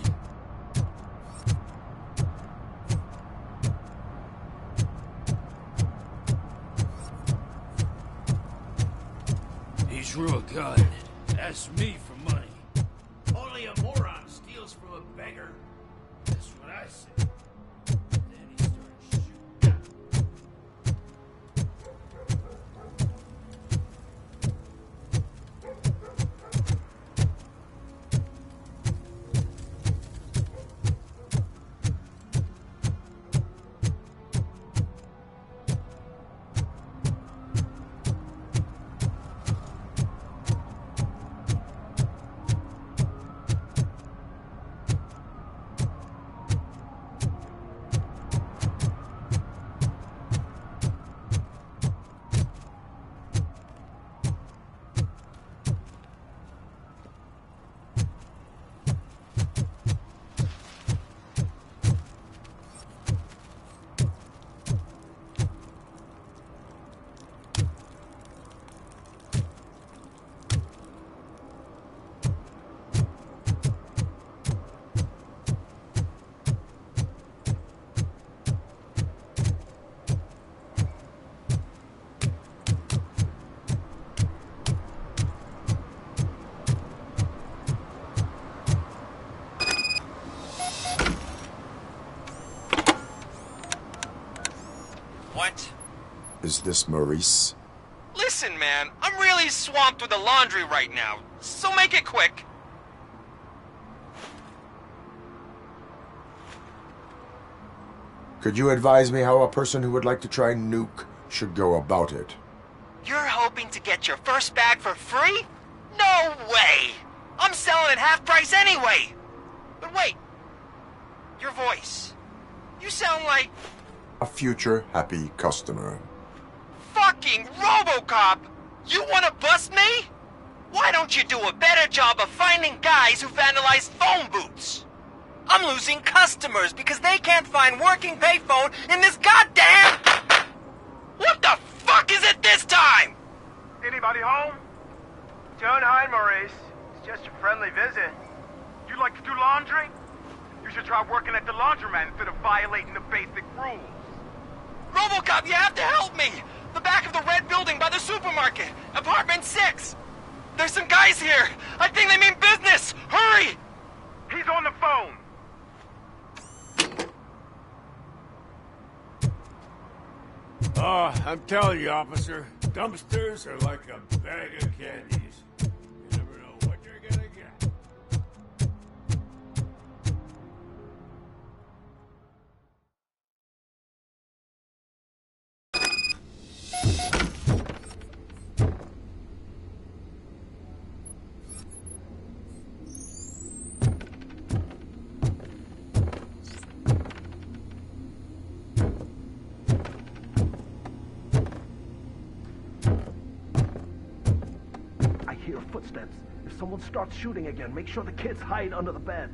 S12: He's real good. Ask me for money.
S15: Only a moron steals from a beggar. That's what I said. Then he started shooting.
S14: What?
S3: Is this Maurice?
S14: Listen, man, I'm really swamped with the laundry right now, so make it quick.
S3: Could you advise me how a person who would like to try Nuke should go about it?
S14: You're hoping to get your first bag for free? No way! I'm selling at half price anyway! But wait, your voice. You sound like...
S3: A future happy customer.
S14: Fucking Robocop! You wanna bust me? Why don't you do a better job of finding guys who vandalize phone booths? I'm losing customers because they can't find working payphone in this goddamn... What the fuck is it this time?
S17: Anybody home? Don't hide, Maurice. It's just a friendly visit. You like to do laundry? You should try working at the laundromat instead of violating the basic rules.
S14: Robocop, you have to help me! The back of the red building by the supermarket. Apartment 6. There's some guys here. I think they mean business. Hurry!
S17: He's on the phone.
S2: Oh, I'm telling you, officer, dumpsters are like a bag of candies. You never know what you're gonna get.
S17: Footsteps. If someone starts shooting again, make sure the kids hide under the bed.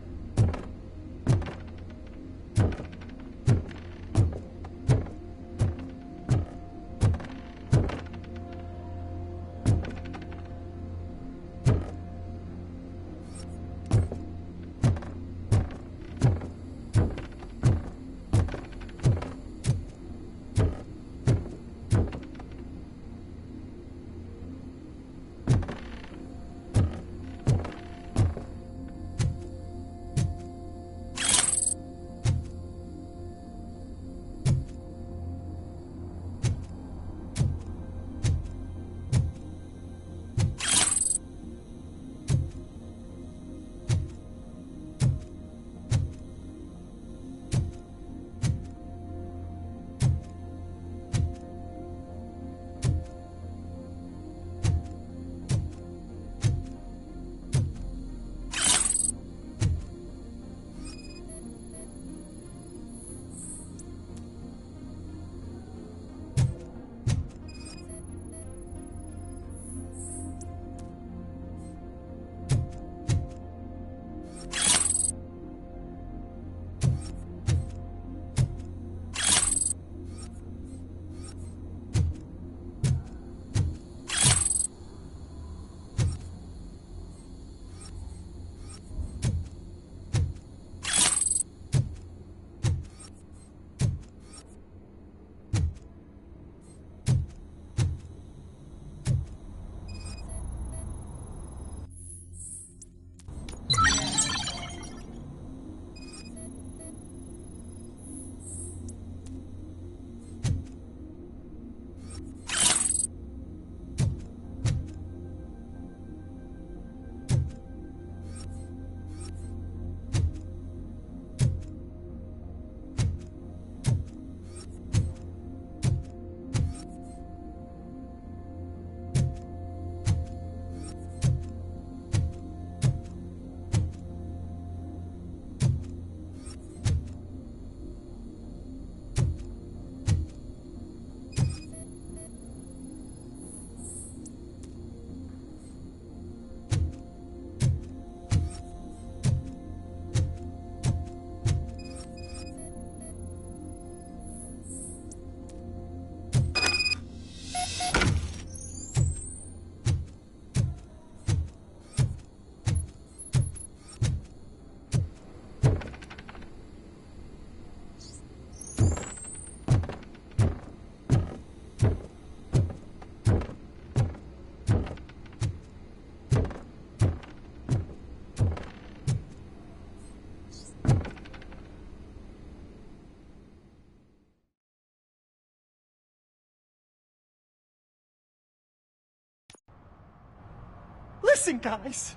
S14: Listen, guys.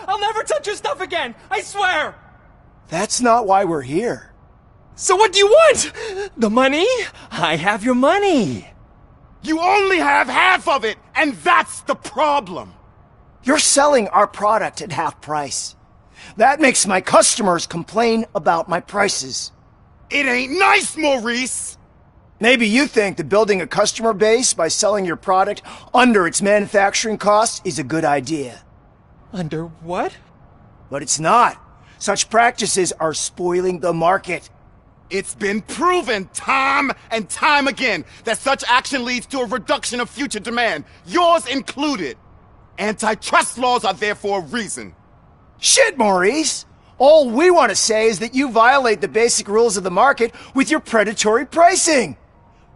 S14: I'll never touch your stuff again. I swear.
S9: That's not why we're here.
S14: So what do you want? The money? I have your money.
S18: You only have half of it, and that's the problem.
S9: You're selling our product at half price. That makes my customers complain about my prices.
S18: It ain't nice, Maurice!
S9: Maybe you think that building a customer base by selling your product under its manufacturing costs is a good idea.
S14: Under what?
S9: But it's not. Such practices are spoiling the market.
S18: It's been proven time and time again that such action leads to a reduction of future demand, yours included. Antitrust laws are there for a reason.
S9: Shit, Maurice! All we want to say is that you violate the basic rules of the market with your predatory pricing.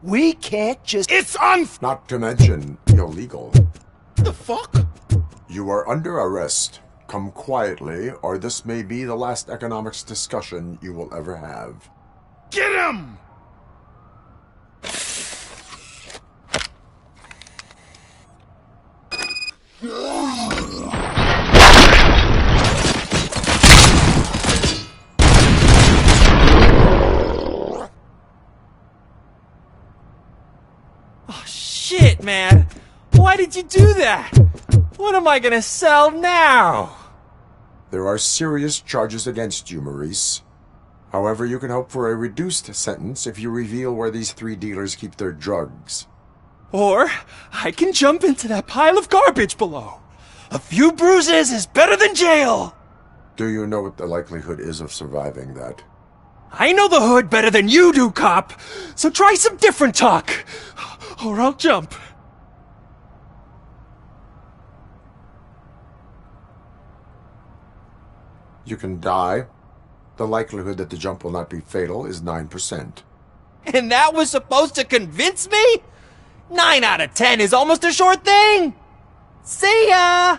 S9: We can't just—
S18: It's
S3: Not to mention illegal.
S18: The fuck?
S3: You are under arrest. Come quietly, or this may be the last economics discussion you will ever have.
S18: Get him!
S14: Oh, shit, man. Why did you do that? What am I gonna sell now?
S3: There are serious charges against you, Maurice. However, you can hope for a reduced sentence if you reveal where these 3 dealers keep their drugs.
S14: Or I can jump into that pile of garbage below. A few bruises is better than jail.
S3: Do you know what the likelihood is of surviving that?
S14: I know the hood better than you do, cop. So try some different talk, or I'll jump.
S3: You can die. The likelihood that the jump will not be fatal is 9%.
S14: And that was supposed to convince me? 9 out of 10 is almost a sure thing. See ya!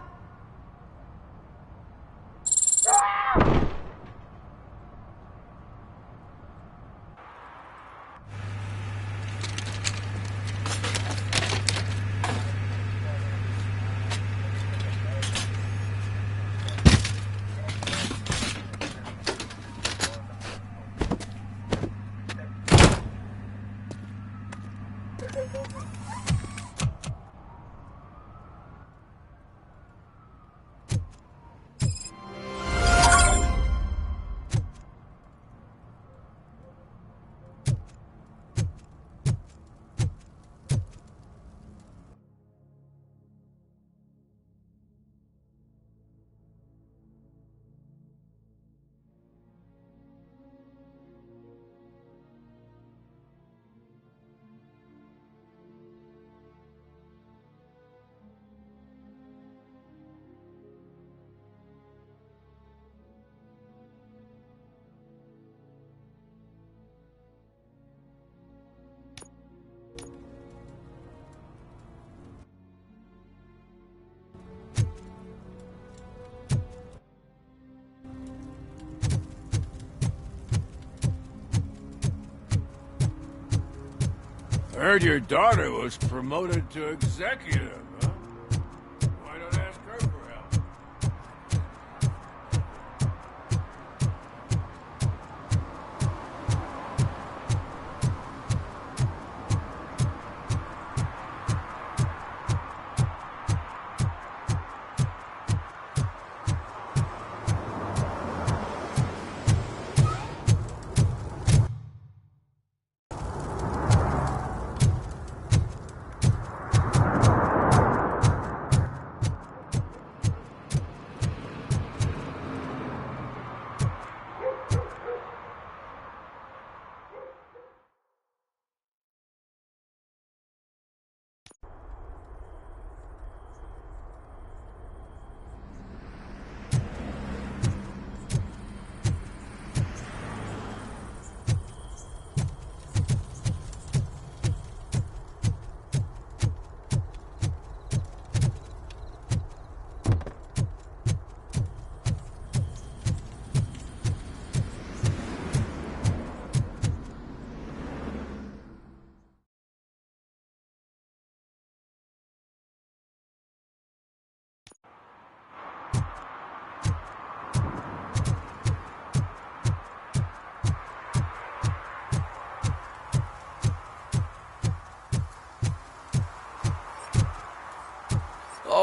S2: I heard your daughter was promoted to executive, huh? Why not ask her for help?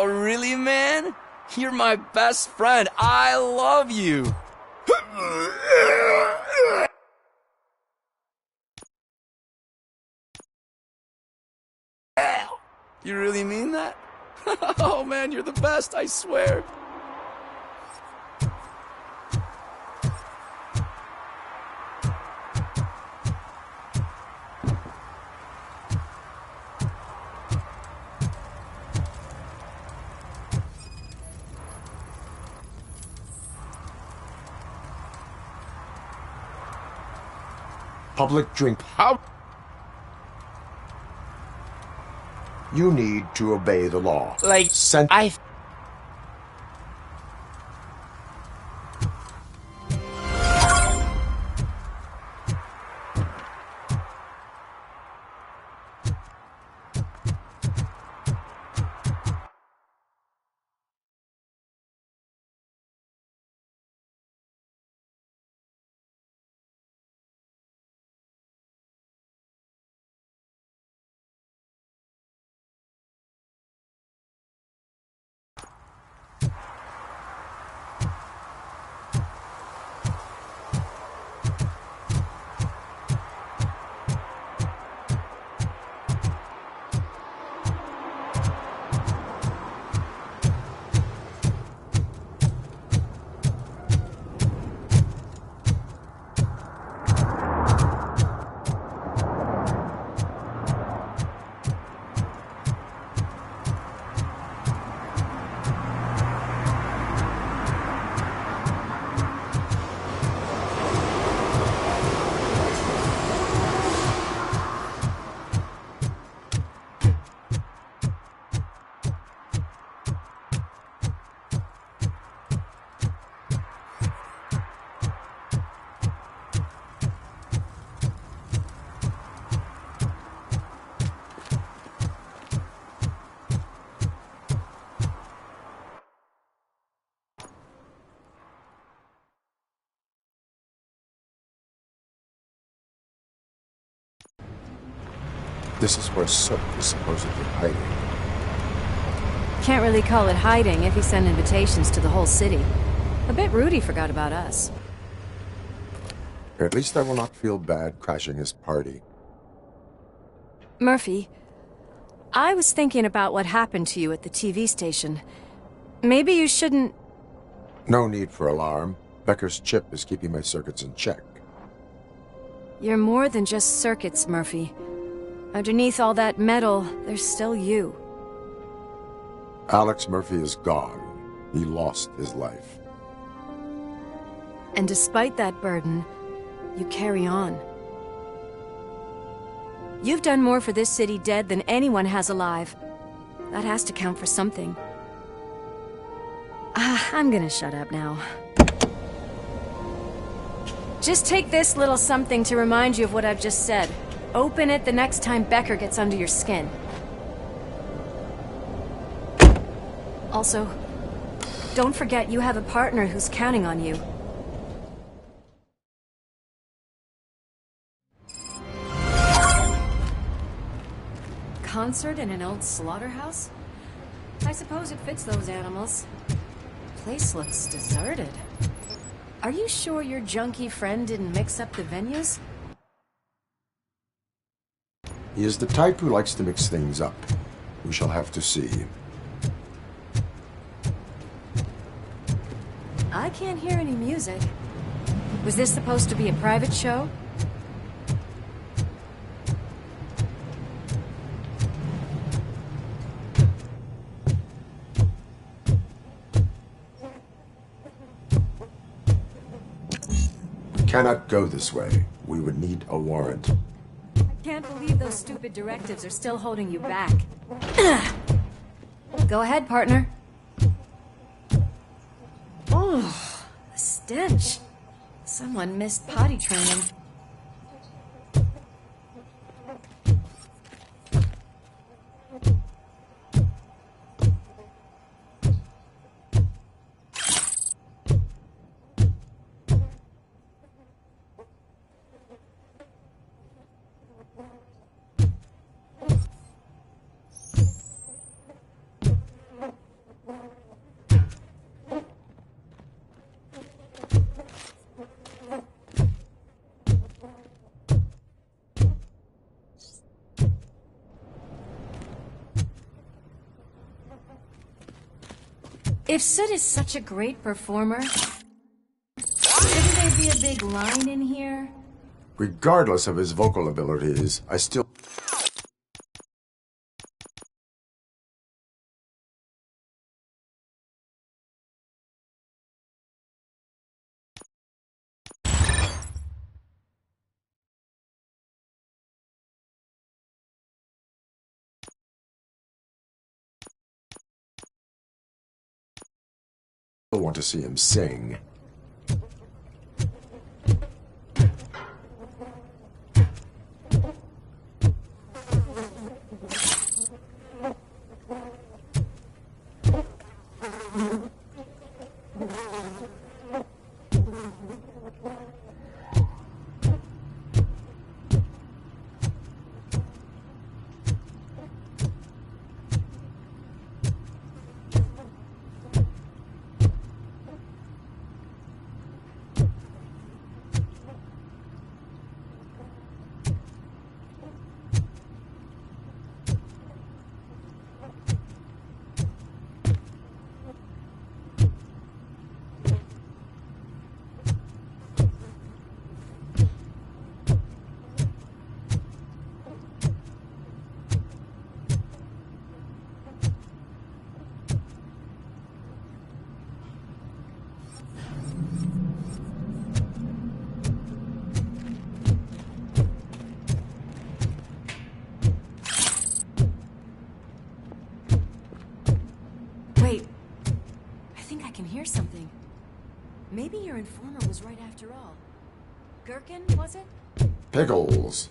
S11: Oh, really, man? You're my best friend. I love you. You really mean that? Oh, man, you're the best, I swear.
S3: Public drink. How? You need to obey the law.
S9: Like, I...
S3: This is where Soap is supposedly hiding.
S19: Can't really call it hiding if he sent invitations to the whole city. A bit rude he forgot about us.
S3: At least I will not feel bad crashing his party.
S19: Murphy, I was thinking about what happened to you at the TV station. Maybe you shouldn't...
S3: No need for alarm. Becker's chip is keeping my circuits in check.
S19: You're more than just circuits, Murphy. Underneath all that metal, there's still you.
S3: Alex Murphy is gone. He lost his life.
S19: And despite that burden, you carry on. You've done more for this city dead than anyone has alive. That has to count for something. I'm gonna shut up now. Just take this little something to remind you of what I've just said. Open it the next time Becker gets under your skin. Also, don't forget you have a partner who's counting on you. Concert in an old slaughterhouse? I suppose it fits those animals. Place looks deserted. Are you sure your junkie friend didn't mix up the venues?
S3: He is the type who likes to mix things up. We shall have to see.
S19: I can't hear any music. Was this supposed to be a private show?
S3: Cannot go this way. We would need a warrant.
S19: I can't believe those stupid directives are still holding you back. Go ahead, partner. Oh, the stench. Someone missed potty training. If Soot is such a great performer, shouldn't there be a big line in here?
S3: Regardless of his vocal abilities, I still... want to see him sing.
S19: Wait, I think I can hear something. Maybe your informer was right after all. Gherkin, was it?
S3: Pickles.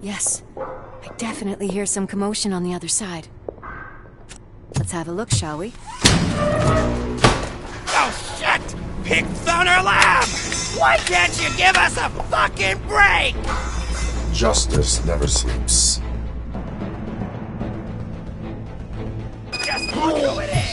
S19: Yes. I definitely hear some commotion on the other side. Let's have a look, shall we?
S10: Oh, shit! Pigs on our lab! Why can't you give us a fucking break?
S3: Justice never sleeps.
S10: Just look who it is!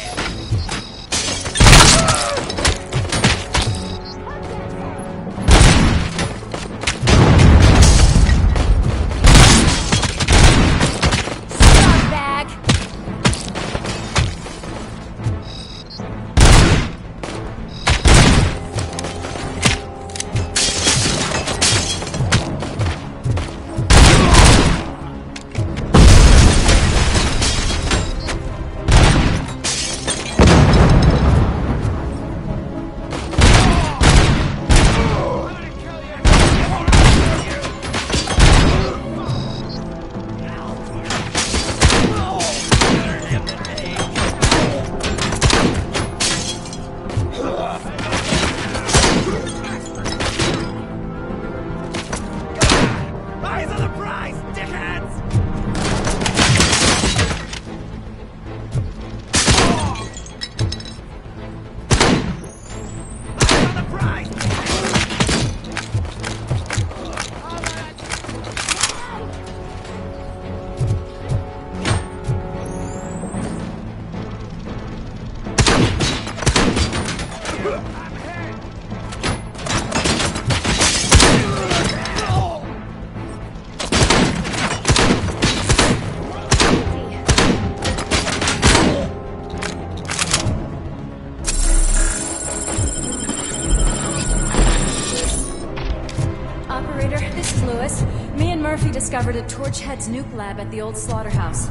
S19: Discovered a Torchhead's nuke lab at the old slaughterhouse.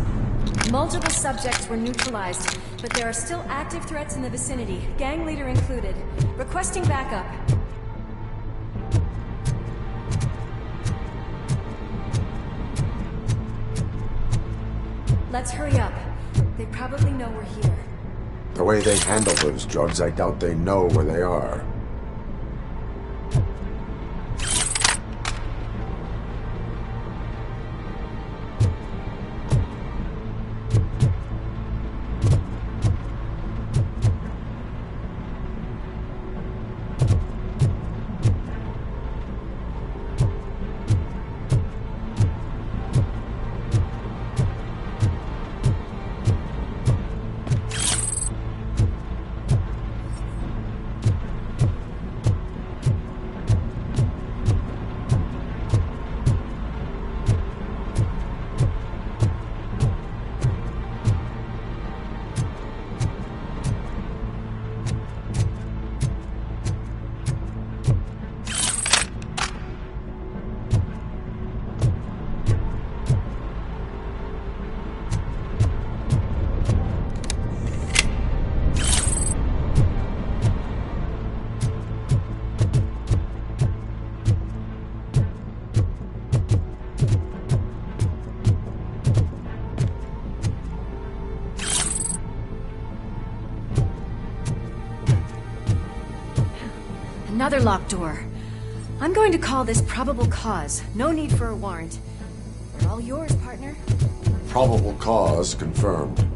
S19: Multiple subjects were neutralized, but there are still active threats in the vicinity, gang leader included. Requesting backup. Let's hurry up. They probably know we're here.
S3: The way they handle those drugs, I doubt they know where they are.
S19: Another locked door. I'm going to call this probable cause. No need for a warrant. They're all yours, partner.
S3: Probable cause confirmed.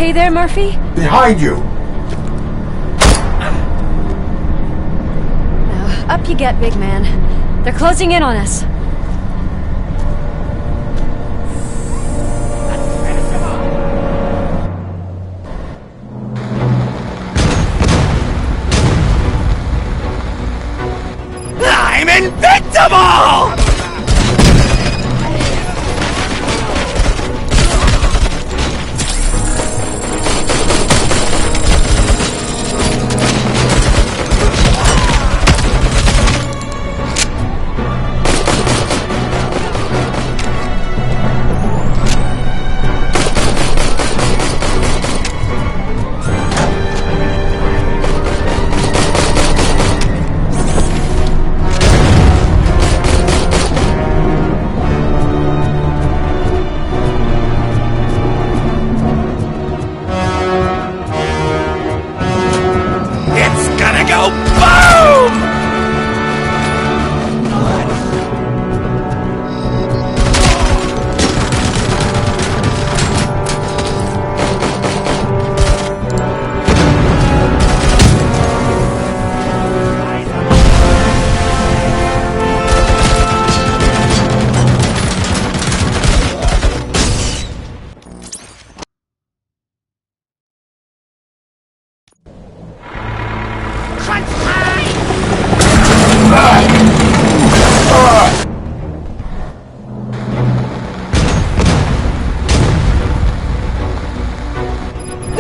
S19: okay there, Murphy?
S3: Behind you!
S19: Up you get, big man. They're closing in on us.
S9: I'm invincible!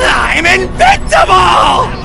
S9: I'm invincible!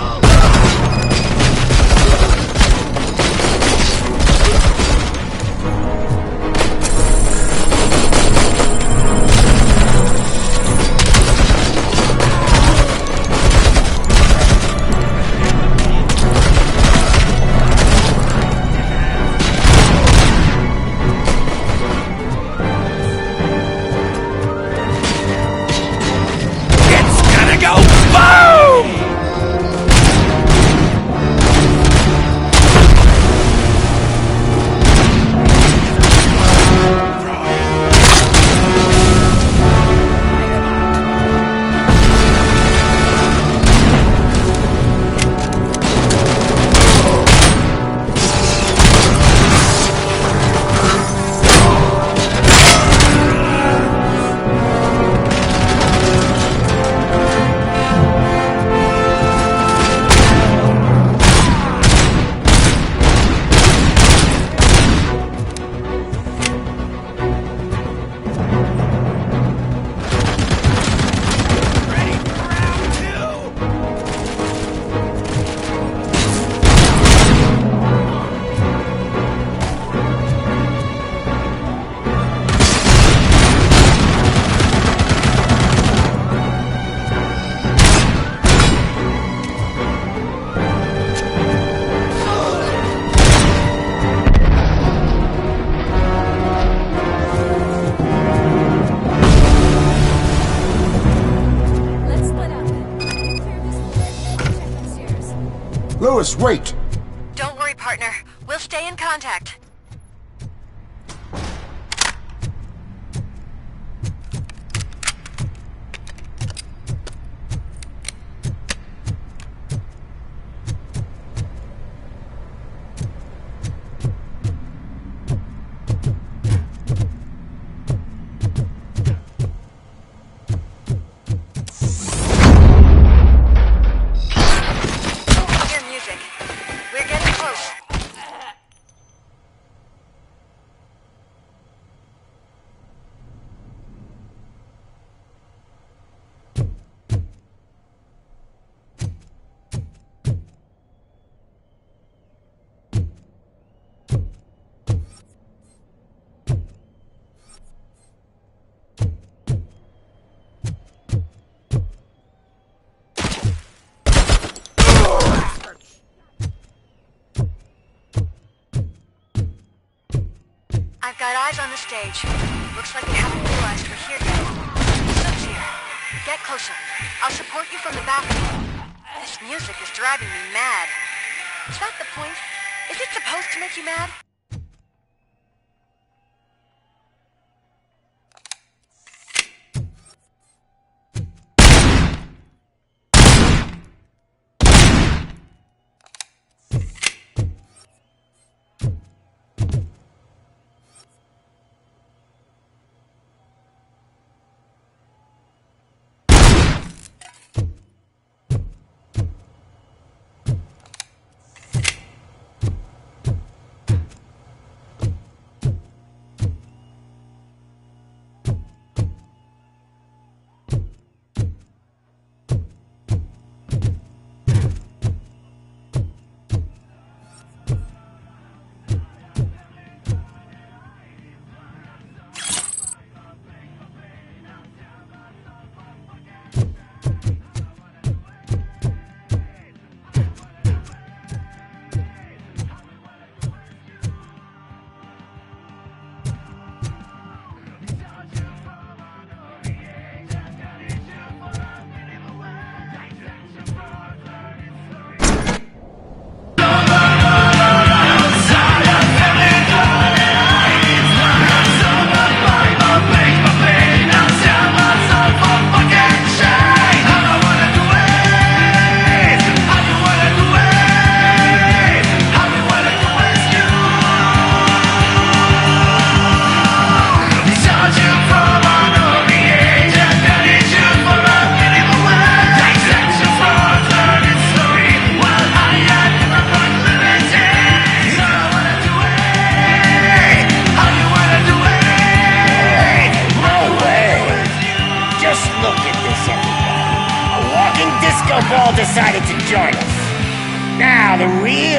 S3: Lewis, wait!
S6: Don't worry, partner. We'll stay in contact. I've got eyes on the stage. Looks like they haven't realized we're here yet. Soup's here. Get closer. I'll support you from the balcony. This music is driving me mad. Is that the point? Is it supposed to make you mad?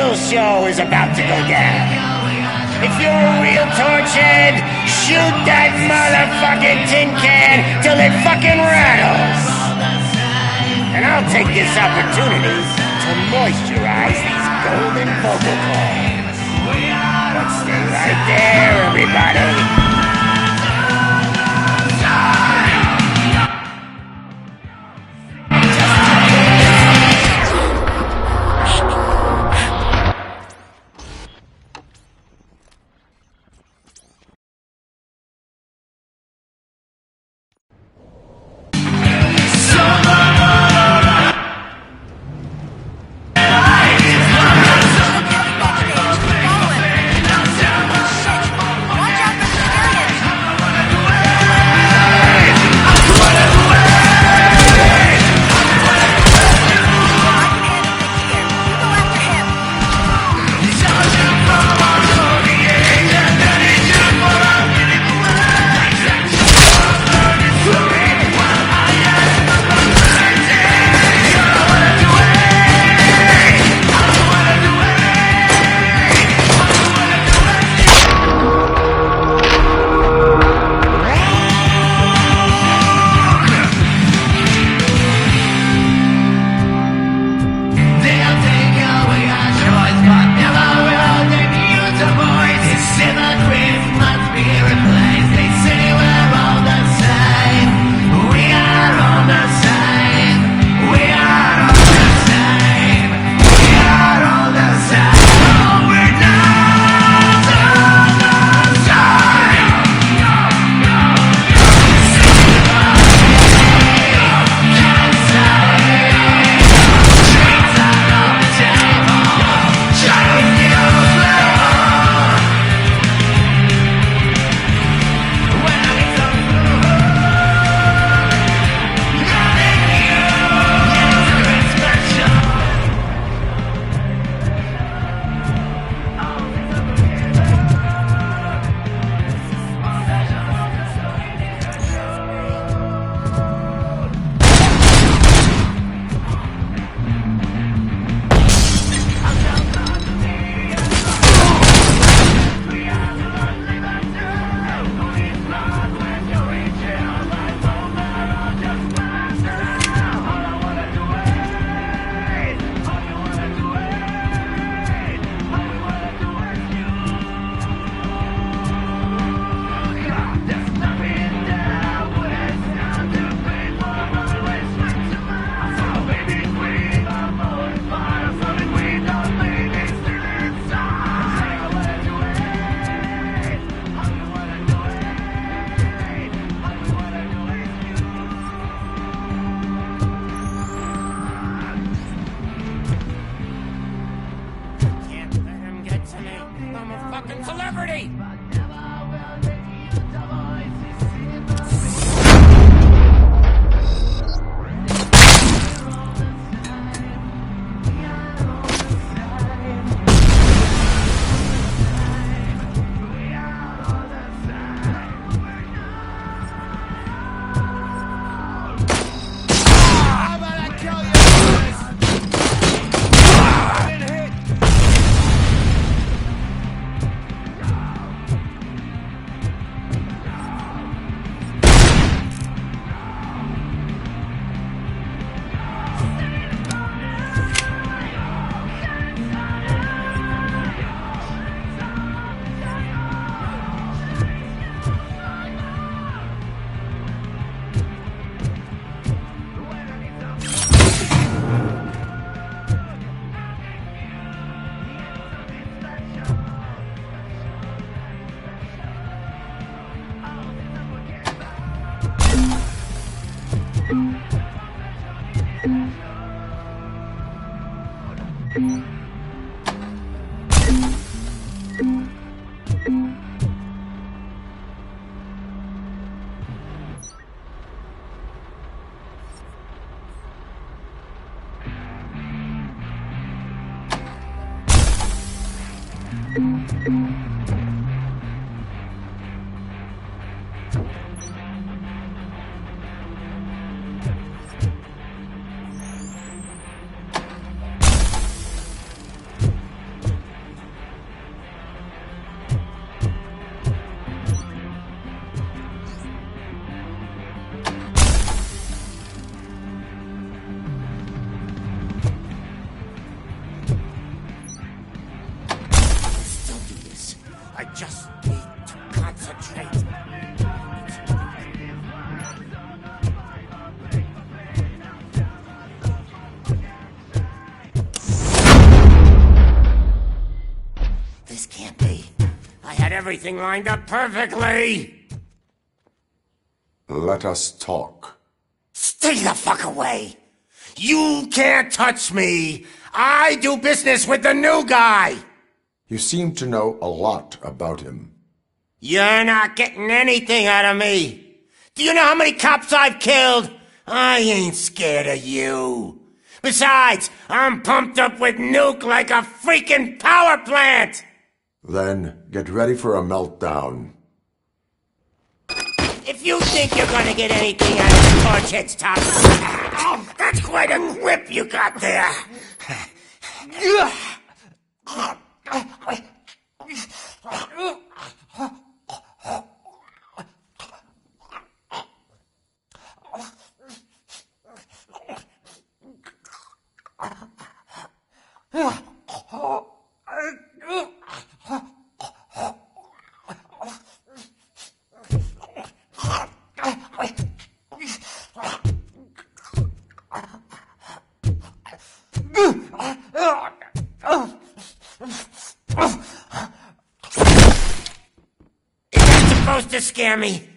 S20: real show is about to go down. If you're a real torchhead, shoot that motherfucking tin can till it fucking rattles. And I'll take this opportunity to moisturize these golden vocal cords. But stay right there, everybody. I just need to concentrate. This can't be. I had everything lined up perfectly.
S3: Let us talk.
S20: Stay the fuck away. You can't touch me. I do business with the new guy.
S3: You seem to know a lot about him.
S20: You're not getting anything out of me. Do you know how many cops I've killed? I ain't scared of you. Besides, I'm pumped up with nuke like a freaking power plant.
S3: Then get ready for a meltdown.
S20: If you think you're gonna get anything out of the Torchhead's top, that's quite a grip you got there. Is that supposed to scare me?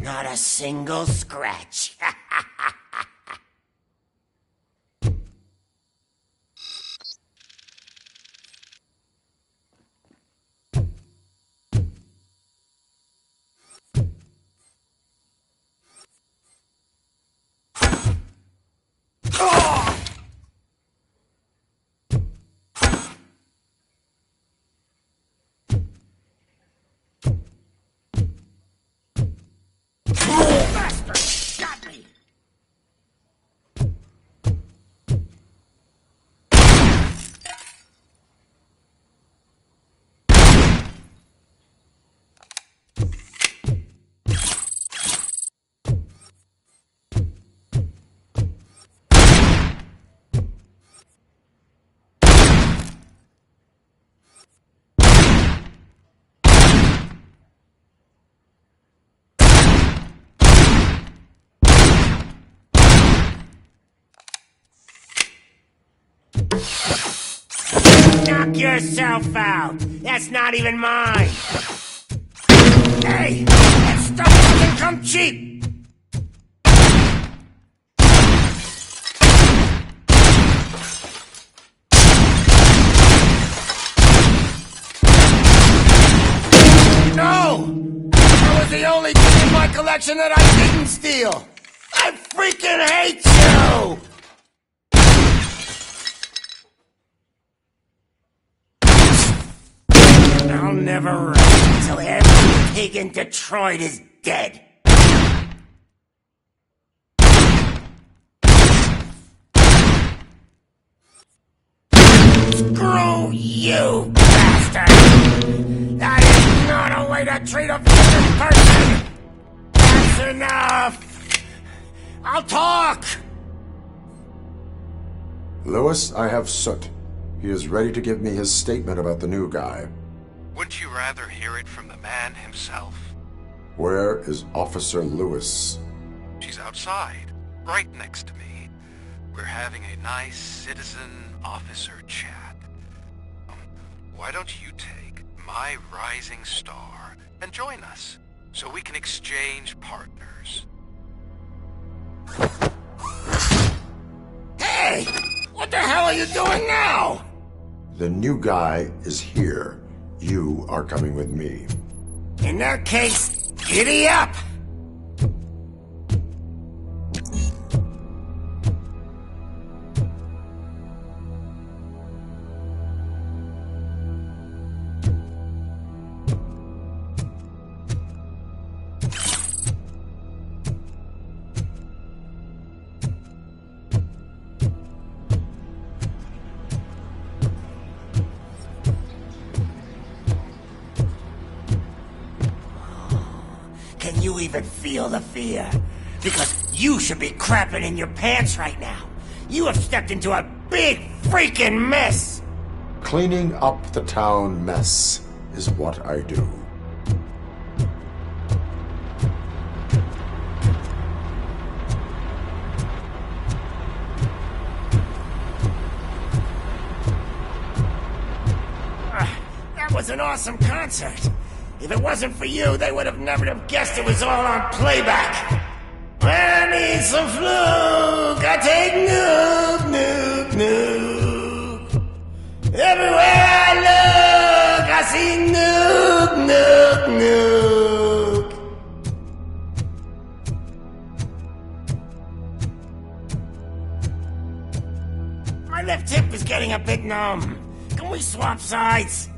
S20: Not a single scratch. Knock yourself out. That's not even mine. Hey, that stuff doesn't come cheap. No! That was the only thing in my collection that I didn't steal. I freaking hate you! I'll never rest until every pig in Detroit is dead. Screw you, bastard! That is not a way to treat a fucking person! That's enough! I'll talk!
S3: Lewis, I have Soot. He is ready to give me his statement about the new guy.
S21: Wouldn't you rather hear it from the man himself?
S3: Where is Officer Lewis?
S21: She's outside, right next to me. We're having a nice citizen-officer chat. Why don't you take my rising star and join us, so we can exchange partners?
S20: Hey! What the hell are you doing now?
S3: The new guy is here. You are coming with me.
S20: In that case, giddy up! Can you even feel the fear? Because you should be crapping in your pants right now. You have stepped into a big freaking mess!
S3: Cleaning up the town mess is what I do.
S20: That was an awesome concert. If it wasn't for you, they would have never have guessed it was all on playback. When I need some fluke, I take nuke, nuke, nuke. Everywhere I look, I see nuke, nuke, nuke. My left hip is getting a bit numb. Can we swap sides?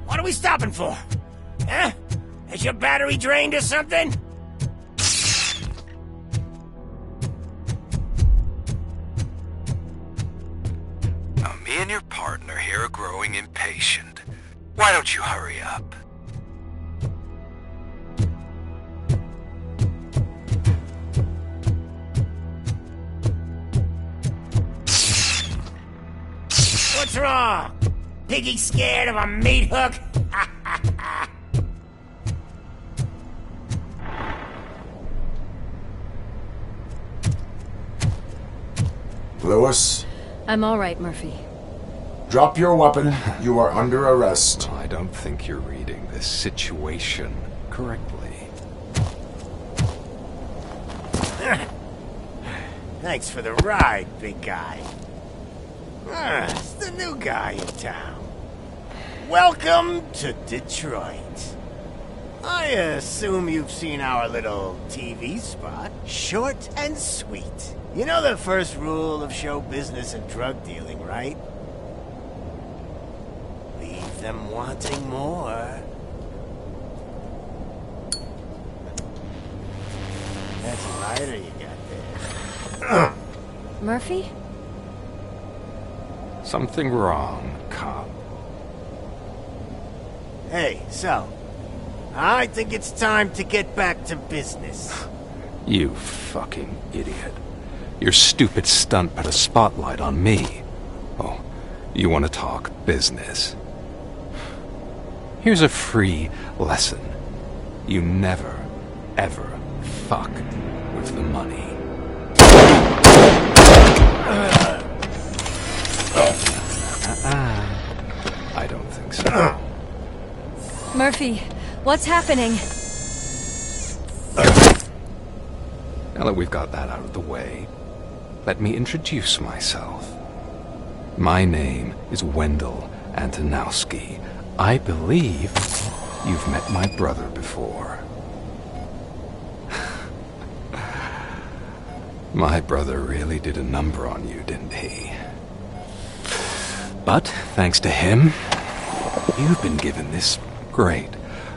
S20: What are we stopping for? Huh? Is your battery drained or something?
S1: Now, me and your partner here are growing impatient. Why don't you hurry up?
S20: What's wrong? Piggy scared of a meat hook?
S3: Lewis,
S19: I'm all right, Murphy.
S3: drop your weapon. You are under arrest.
S22: I don't think you're reading this situation correctly.
S20: Thanks for the ride, big guy. It's the new guy in town. Welcome to Detroit. I assume you've seen our little TV spot. Short and sweet. You know the first rule of show business and drug dealing, right? Leave them wanting more. That's a lighter you got there.
S19: Murphy?
S22: Something wrong, cop.
S20: Hey, so, I think it's time to get back to business.
S22: You fucking idiot. Your stupid stunt put a spotlight on me. Oh, you want to talk business? Here's a free lesson. You never, ever fuck with the money. I don't think so.
S19: Murphy, what's happening?
S22: Now that we've got that out of the way, let me introduce myself. My name is Wendell Antonowski. I believe you've met my brother before. My brother really did a number on you, didn't he? But thanks to him, you've been given this great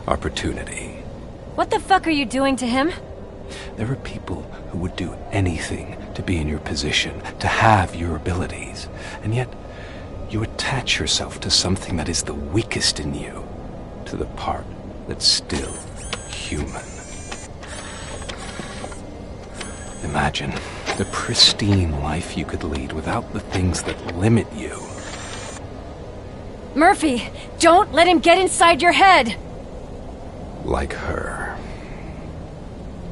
S22: opportunity.
S19: What the fuck are you doing to him?
S22: There are people who would do anything to be in your position, to have your abilities, and yet you attach yourself to something that is the weakest in you, to the part that's still human. Imagine the pristine life you could lead without the things that limit you.
S19: Murphy, don't let him get inside your head!
S22: Like her.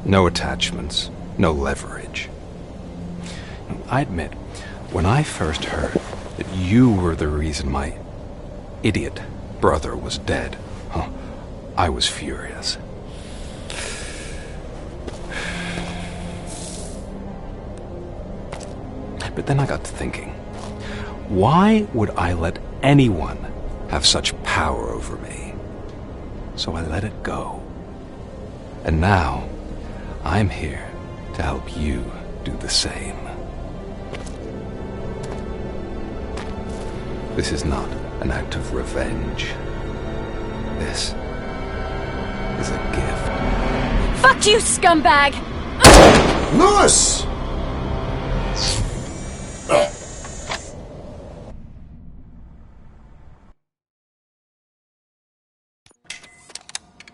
S22: No attachments, no leverage. I admit, when I first heard that you were the reason my idiot brother was dead, I was furious. But then I got to thinking, why would I let anyone have such power over me? So I let it go. And now, I'm here to help you do the same. This is not an act of revenge. This is a gift.
S19: Fuck you, scumbag!
S3: Lewis!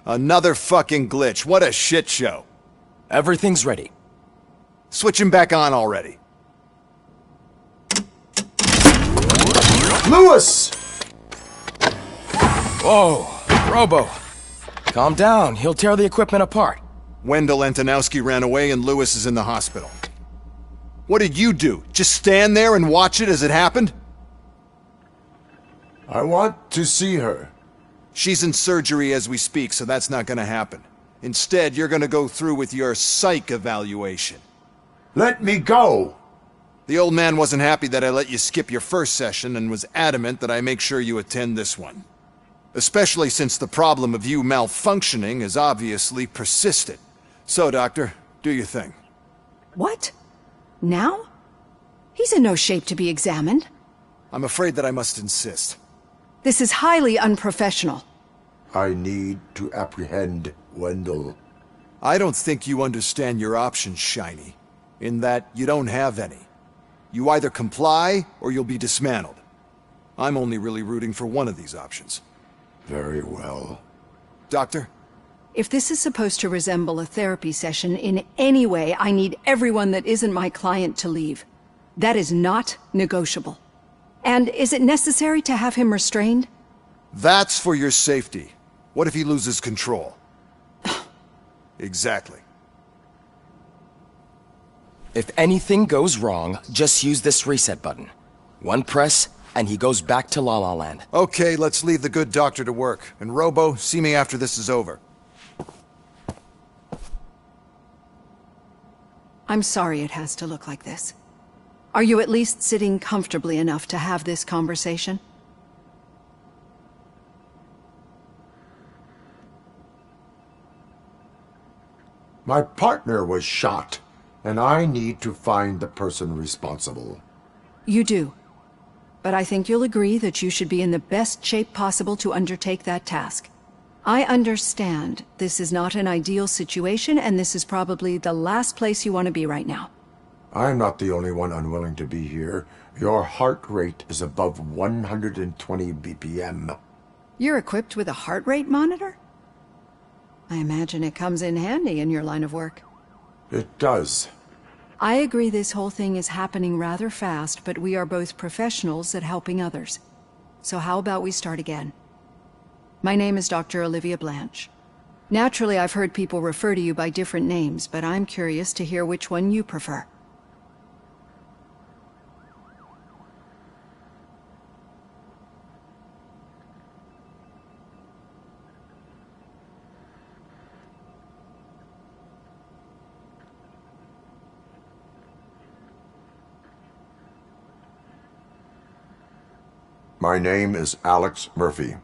S18: Another fucking glitch. What a shit show.
S23: Everything's ready.
S18: Switch him back on already. Lewis!
S5: Whoa, Robo. Calm down. He'll tear the equipment apart.
S18: Wendell Antonowski ran away and Lewis is in the hospital. What did you do? Just stand there and watch it as it happened?
S3: I want to see her.
S18: She's in surgery as we speak, so that's not gonna happen. Instead, you're gonna go through with your psych evaluation.
S3: Let me go!
S18: The old man wasn't happy that I let you skip your first session and was adamant that I make sure you attend this one. Especially since the problem of you malfunctioning is obviously persistent. So, Doctor, do your thing.
S8: What? Now? He's in no shape to be examined.
S18: I'm afraid that I must insist.
S8: This is highly unprofessional.
S3: I need to apprehend Wendell.
S18: I don't think you understand your options, Shiny. In that you don't have any. You either comply or you'll be dismantled. I'm only really rooting for one of these options.
S3: Very well.
S18: Doctor?
S8: If this is supposed to resemble a therapy session in any way, I need everyone that isn't my client to leave. That is not negotiable. And is it necessary to have him restrained?
S18: That's for your safety. What if he loses control? Exactly.
S5: If anything goes wrong, just use this reset button. One press, and he goes back to La La Land.
S18: Okay, let's leave the good doctor to work. And Robo, see me after this is over.
S8: I'm sorry it has to look like this. Are you at least sitting comfortably enough to have this conversation?
S3: My partner was shot, and I need to find the person responsible.
S8: You do. But I think you'll agree that you should be in the best shape possible to undertake that task. I understand this is not an ideal situation, and this is probably the last place you want to be right now.
S3: I'm not the only one unwilling to be here. Your heart rate is above 120 BPM.
S8: You're equipped with a heart rate monitor? I imagine it comes in handy in your line of work.
S3: It does.
S8: I agree this whole thing is happening rather fast, but we are both professionals at helping others. So how about we start again? My name is Dr. Olivia Blanche. Naturally, I've heard people refer to you by different names, but I'm curious to hear which one you prefer.
S3: My name is Alex Murphy.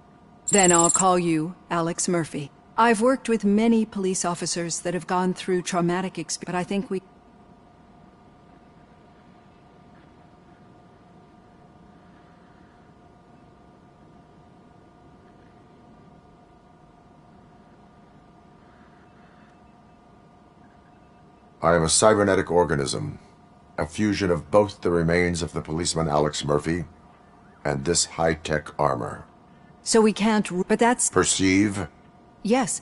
S8: Then I'll call you Alex Murphy. I've worked with many police officers that have gone through traumatic experiences, but I think we...
S3: I am a cybernetic organism, a fusion of both the remains of the policeman Alex Murphy and this high-tech armor.
S8: So we can't... but that's...
S3: Perceive?
S8: Yes.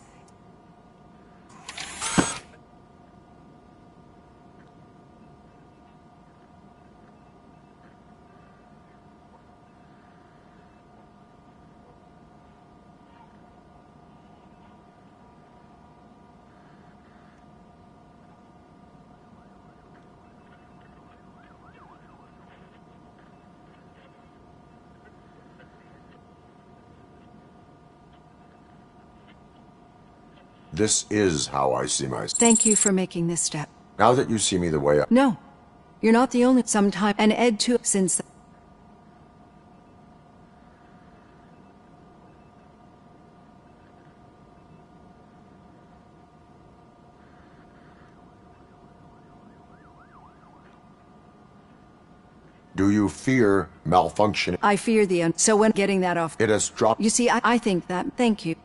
S3: This is how I see myself.
S8: Thank you for making this step.
S3: Now that you see me the way I...
S8: No. You're not the only... sometime... and Ed too, since...
S3: Do you fear malfunction?
S8: I fear the... so when getting that off...
S3: It has dropped...
S8: You see, I think that... Thank you.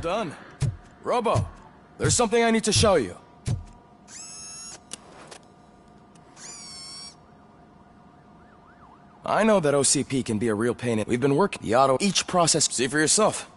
S5: done. Robo, there's something I need to show you. I know that OCP can be a real pain. We've been working the auto each process. See for yourself.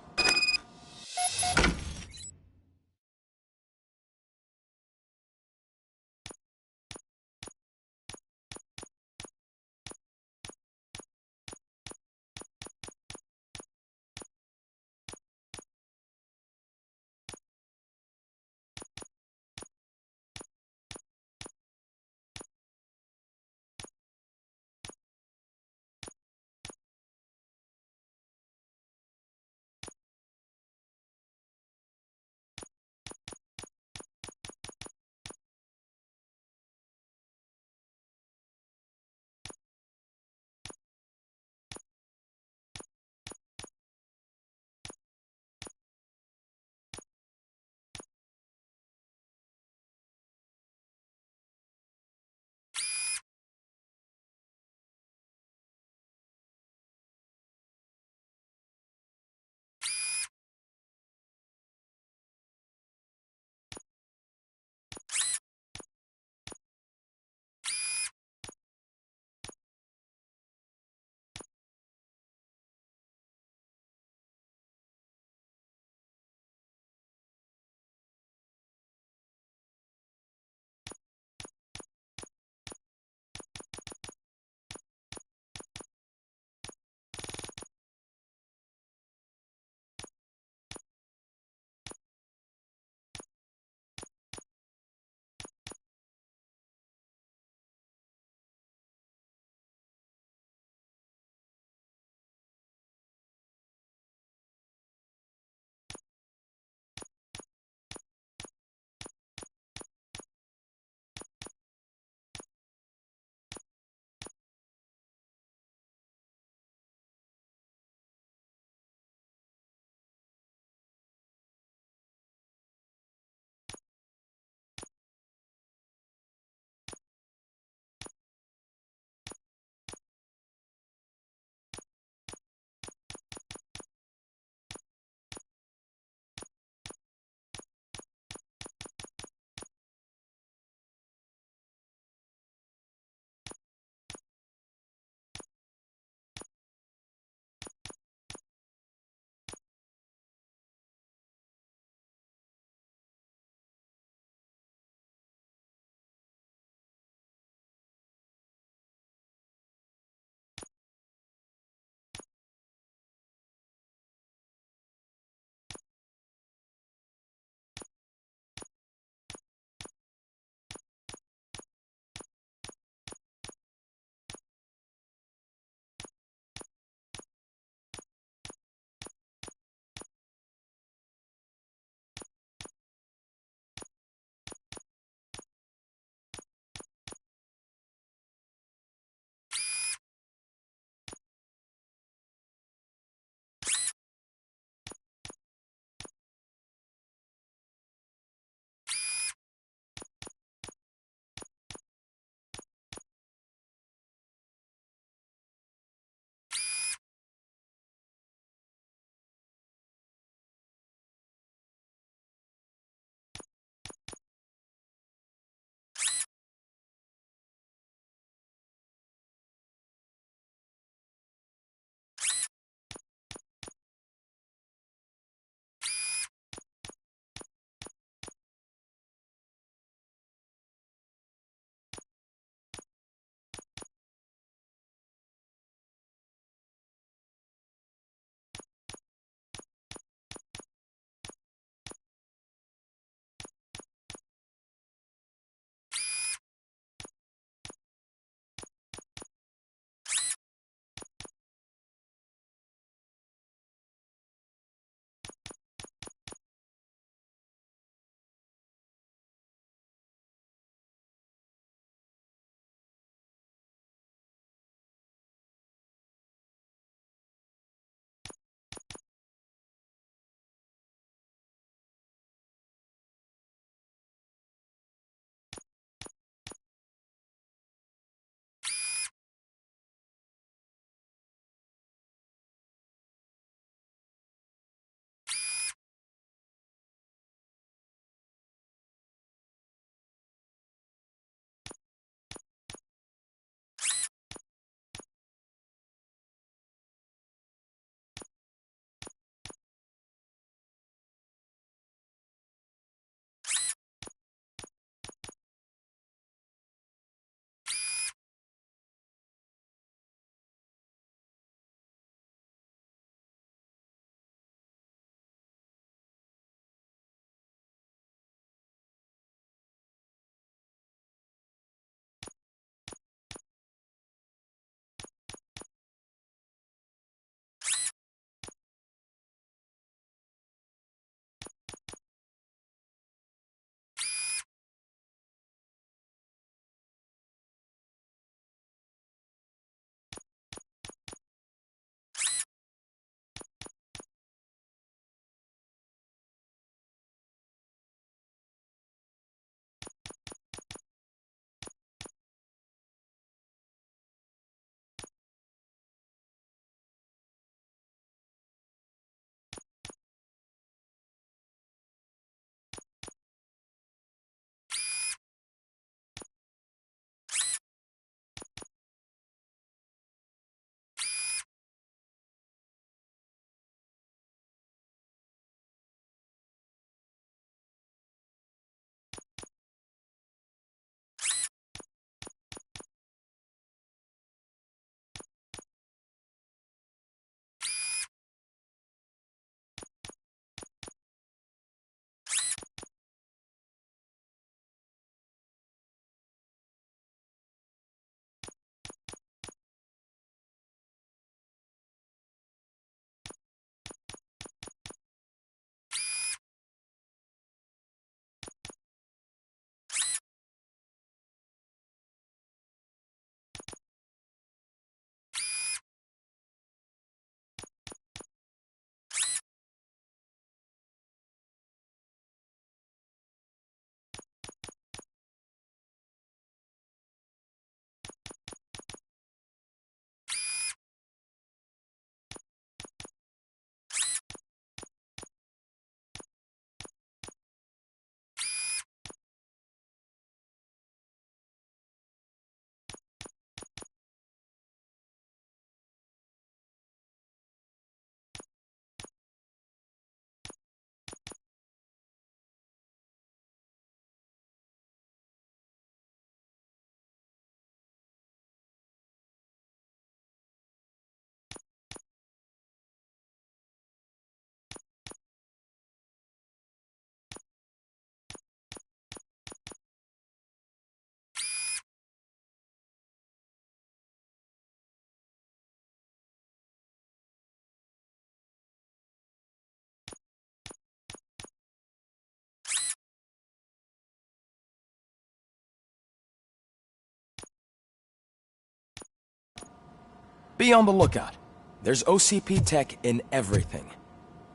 S5: Be on the lookout. There's OCP tech in everything.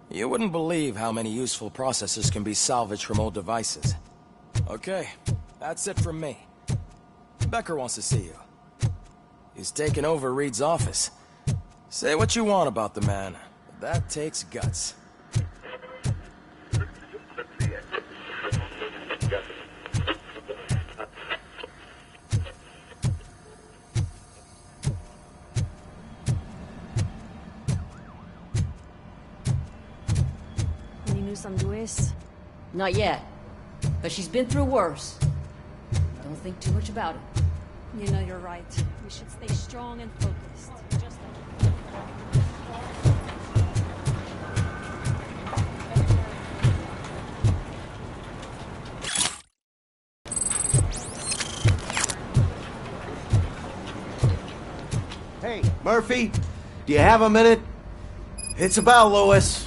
S5: You wouldn't believe how many useful processors can be salvaged from old devices. Okay, that's it from me. Becker wants to see you. He's taken over Reed's office. Say what you want about the man, but that takes guts.
S7: Any news on Luis?
S13: Not yet. But she's been through worse. Don't think too much about it.
S7: You know you're right. We should stay strong and focused. Just
S23: Hey, Murphy, do you have a minute? It's about Louis.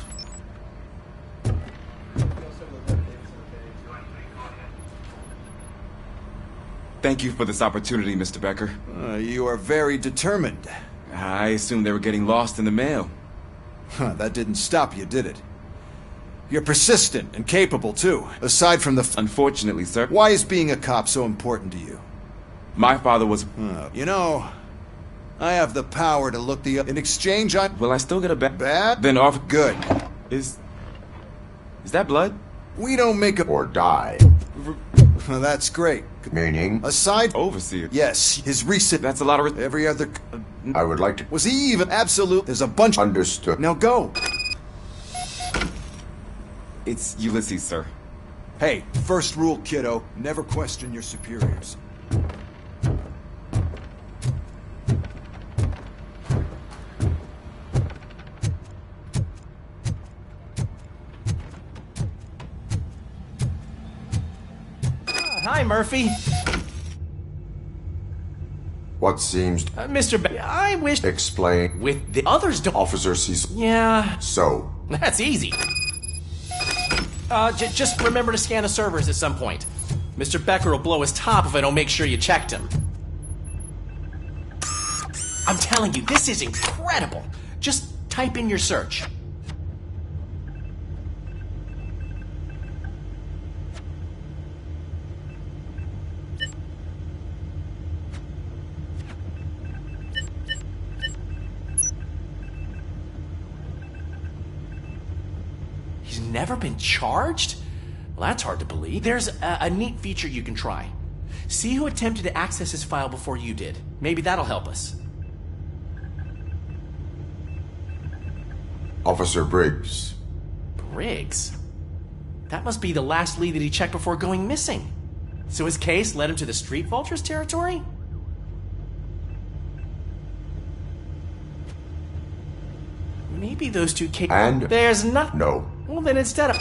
S24: Thank you for this opportunity, Mr. Becker.
S18: You are very determined.
S24: I assumed they were getting lost in the mail.
S18: That didn't stop you, did it? You're persistent and capable, too. Aside from the...
S24: Unfortunately, sir.
S18: Why is being a cop so important to you?
S24: My father was...
S18: You know, I have the power to look the... In exchange, I...
S24: Will I still get a
S18: bad?
S24: Then off...
S18: Good.
S24: Is that blood?
S18: We don't make a...
S3: Or die.
S18: That's great.
S3: Meaning?
S18: Aside...
S24: Overseer.
S18: Yes, his recent...
S24: That's a lot of...
S18: Every other...
S3: I would like to...
S18: Was he even... Absolute... There's a bunch...
S3: Understood.
S18: Now go.
S24: It's Ulysses, sir.
S18: Hey, first rule, kiddo. Never question your superiors.
S25: Hi, Murphy.
S3: What seems...
S25: Mr. I wish...
S3: Explain.
S25: With the others don't...
S3: Officer sees...
S25: Yeah.
S3: So.
S25: That's easy. Just remember to scan the servers at some point. Mr. Becker will blow his top if I don't make sure you checked him. I'm telling you, this is incredible. Just type in your search. He's never been charged? Well, that's hard to believe. There's a neat feature you can try. See who attempted to access his file before you did. Maybe that'll help us.
S3: Officer Briggs.
S25: Briggs? That must be the last lead that he checked before going missing. So his case led him to the Street Vultures territory? Maybe those two cases...
S3: And?
S25: There's nothing...
S3: No.
S25: Well, then instead of...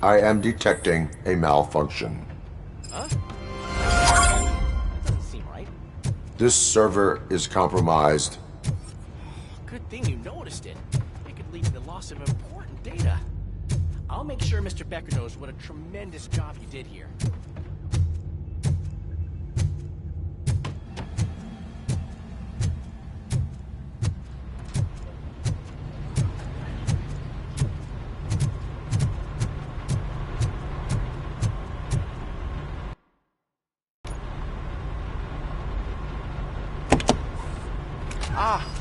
S3: I am detecting a malfunction.
S25: Huh? Doesn't seem right.
S3: This server is compromised.
S25: Good thing you noticed it. It could lead to the loss of important data. I'll make sure Mr. Becker knows what a tremendous job you did here.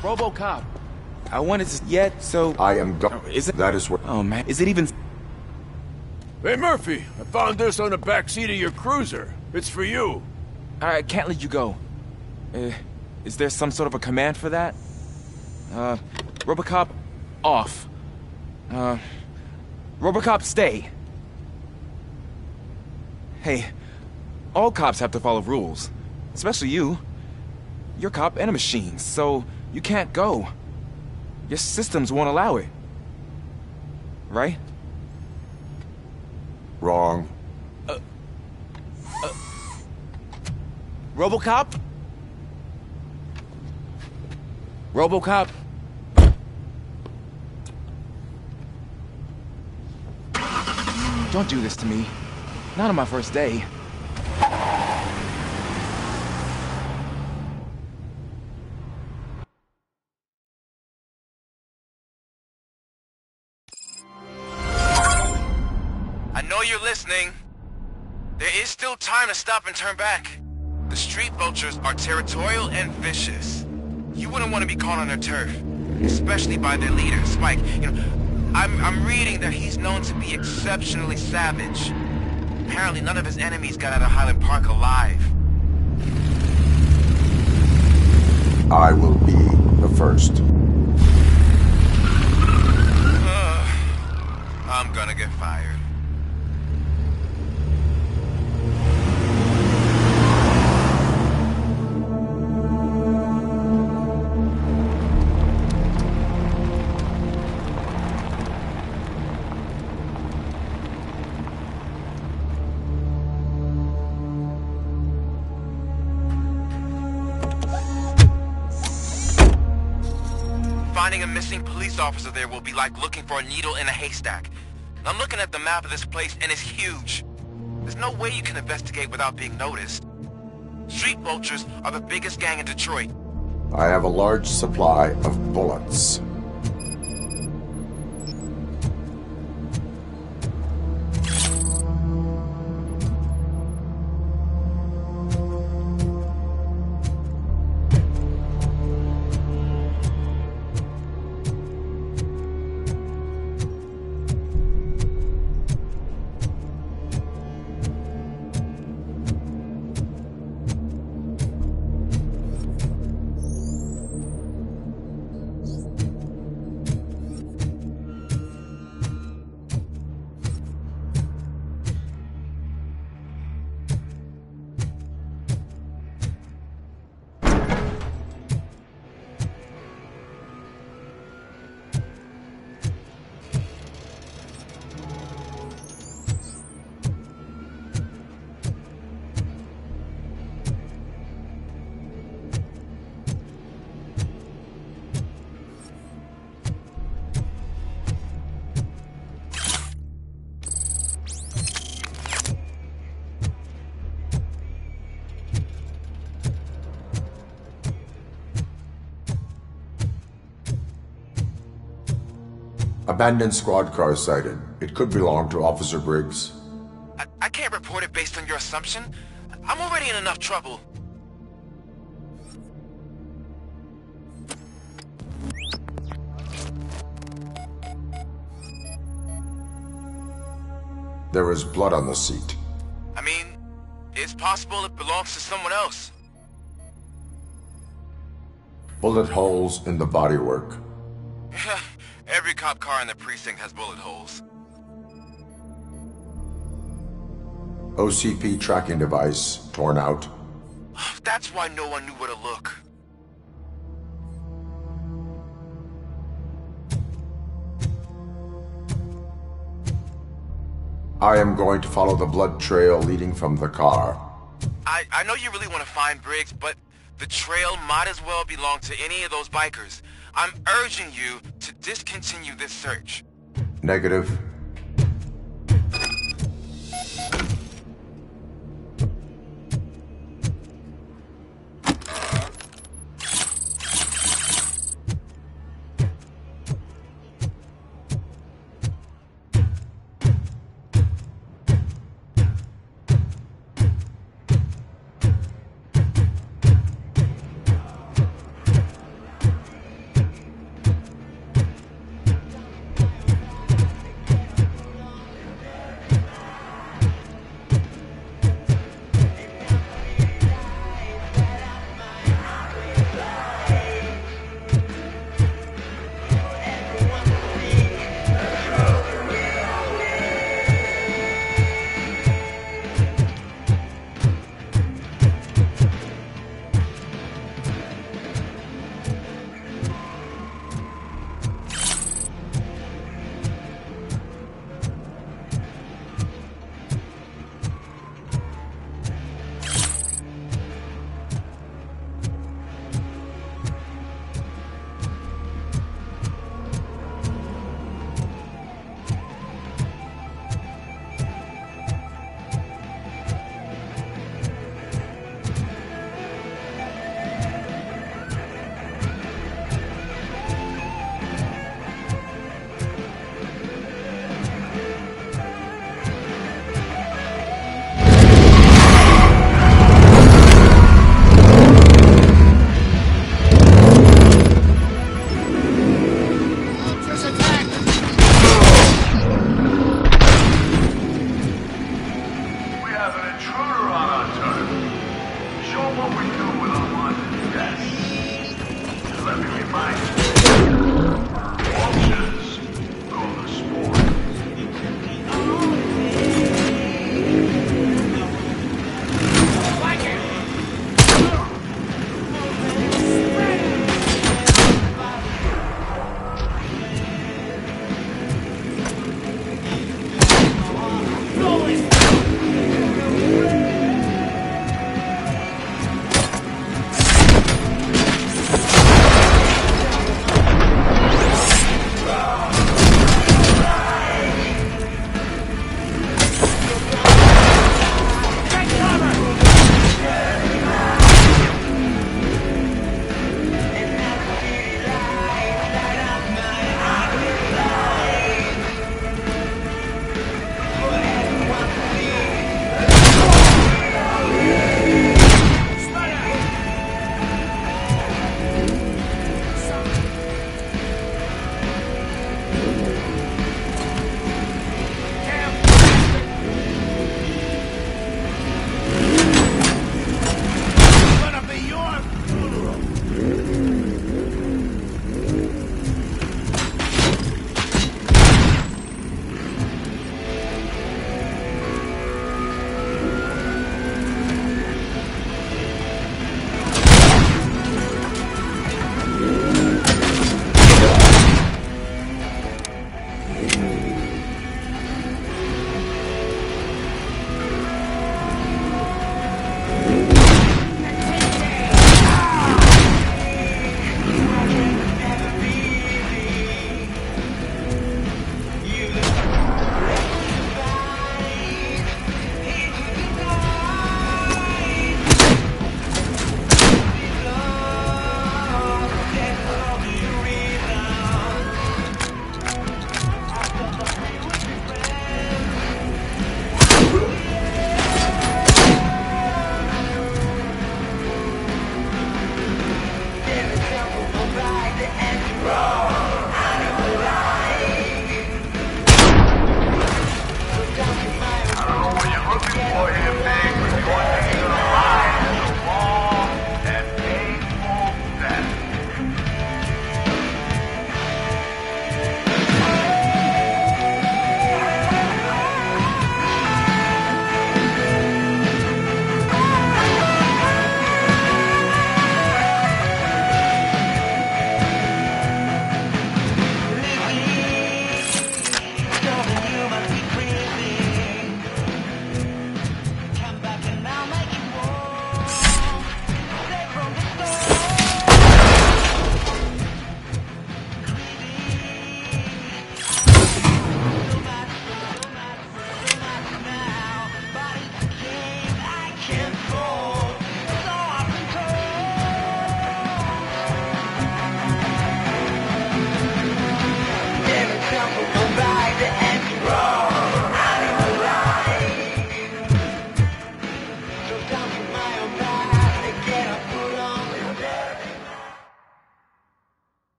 S24: Robocop. I wanted to yet, so...
S3: I am go...
S24: Is it...
S3: That is what...
S24: Oh, man. Is it even...
S2: Hey, Murphy. I found this on the back seat of your cruiser. It's for you.
S24: I can't let you go. Is there some sort of a command for that? Robocop, off. Robocop, stay. Hey, all cops have to follow rules. Especially you. You're a cop and a machine, so you can't go. Your systems won't allow it. Right?
S3: Wrong.
S25: Robocop?
S24: Robocop? Don't do this to me. Not on my first day.
S21: I know you're listening. There is still time to stop and turn back. The street vultures are territorial and vicious. You wouldn't want to be caught on their turf, especially by their leader, Spike. You know, I'm reading that he's known to be exceptionally savage. Apparently none of his enemies got out of Highland Park alive.
S3: I will be the first.
S21: I'm gonna get fired. Finding a missing police officer there will be like looking for a needle in a haystack. I'm looking at the map of this place and it's huge. There's no way you can investigate without being noticed. Street vultures are the biggest gang in Detroit.
S3: I have a large supply of bullets. Abandoned squad car sighted. It could belong to Officer Briggs.
S21: I can't report it based on your assumption. I'm already in enough trouble.
S3: There is blood on the seat.
S21: I mean, it's possible it belongs to someone else.
S3: Bullet holes in the bodywork.
S21: Every cop car in the precinct has bullet holes.
S3: OCP tracking device torn out.
S21: That's why no one knew where to look.
S3: I am going to follow the blood trail leading from the car.
S21: I know you really want to find Briggs, but the trail might as well belong to any of those bikers. I'm urging you to discontinue this search.
S3: Negative.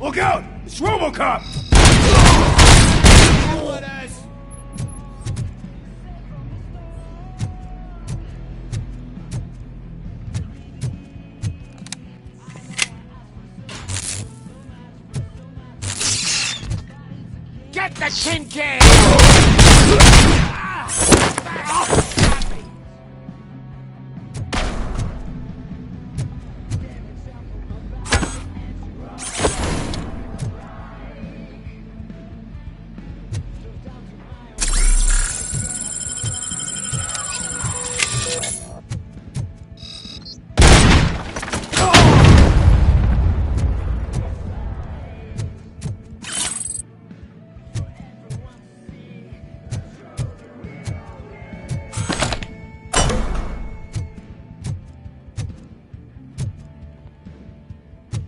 S20: Look out! It's Robocop!
S10: Get the tin can!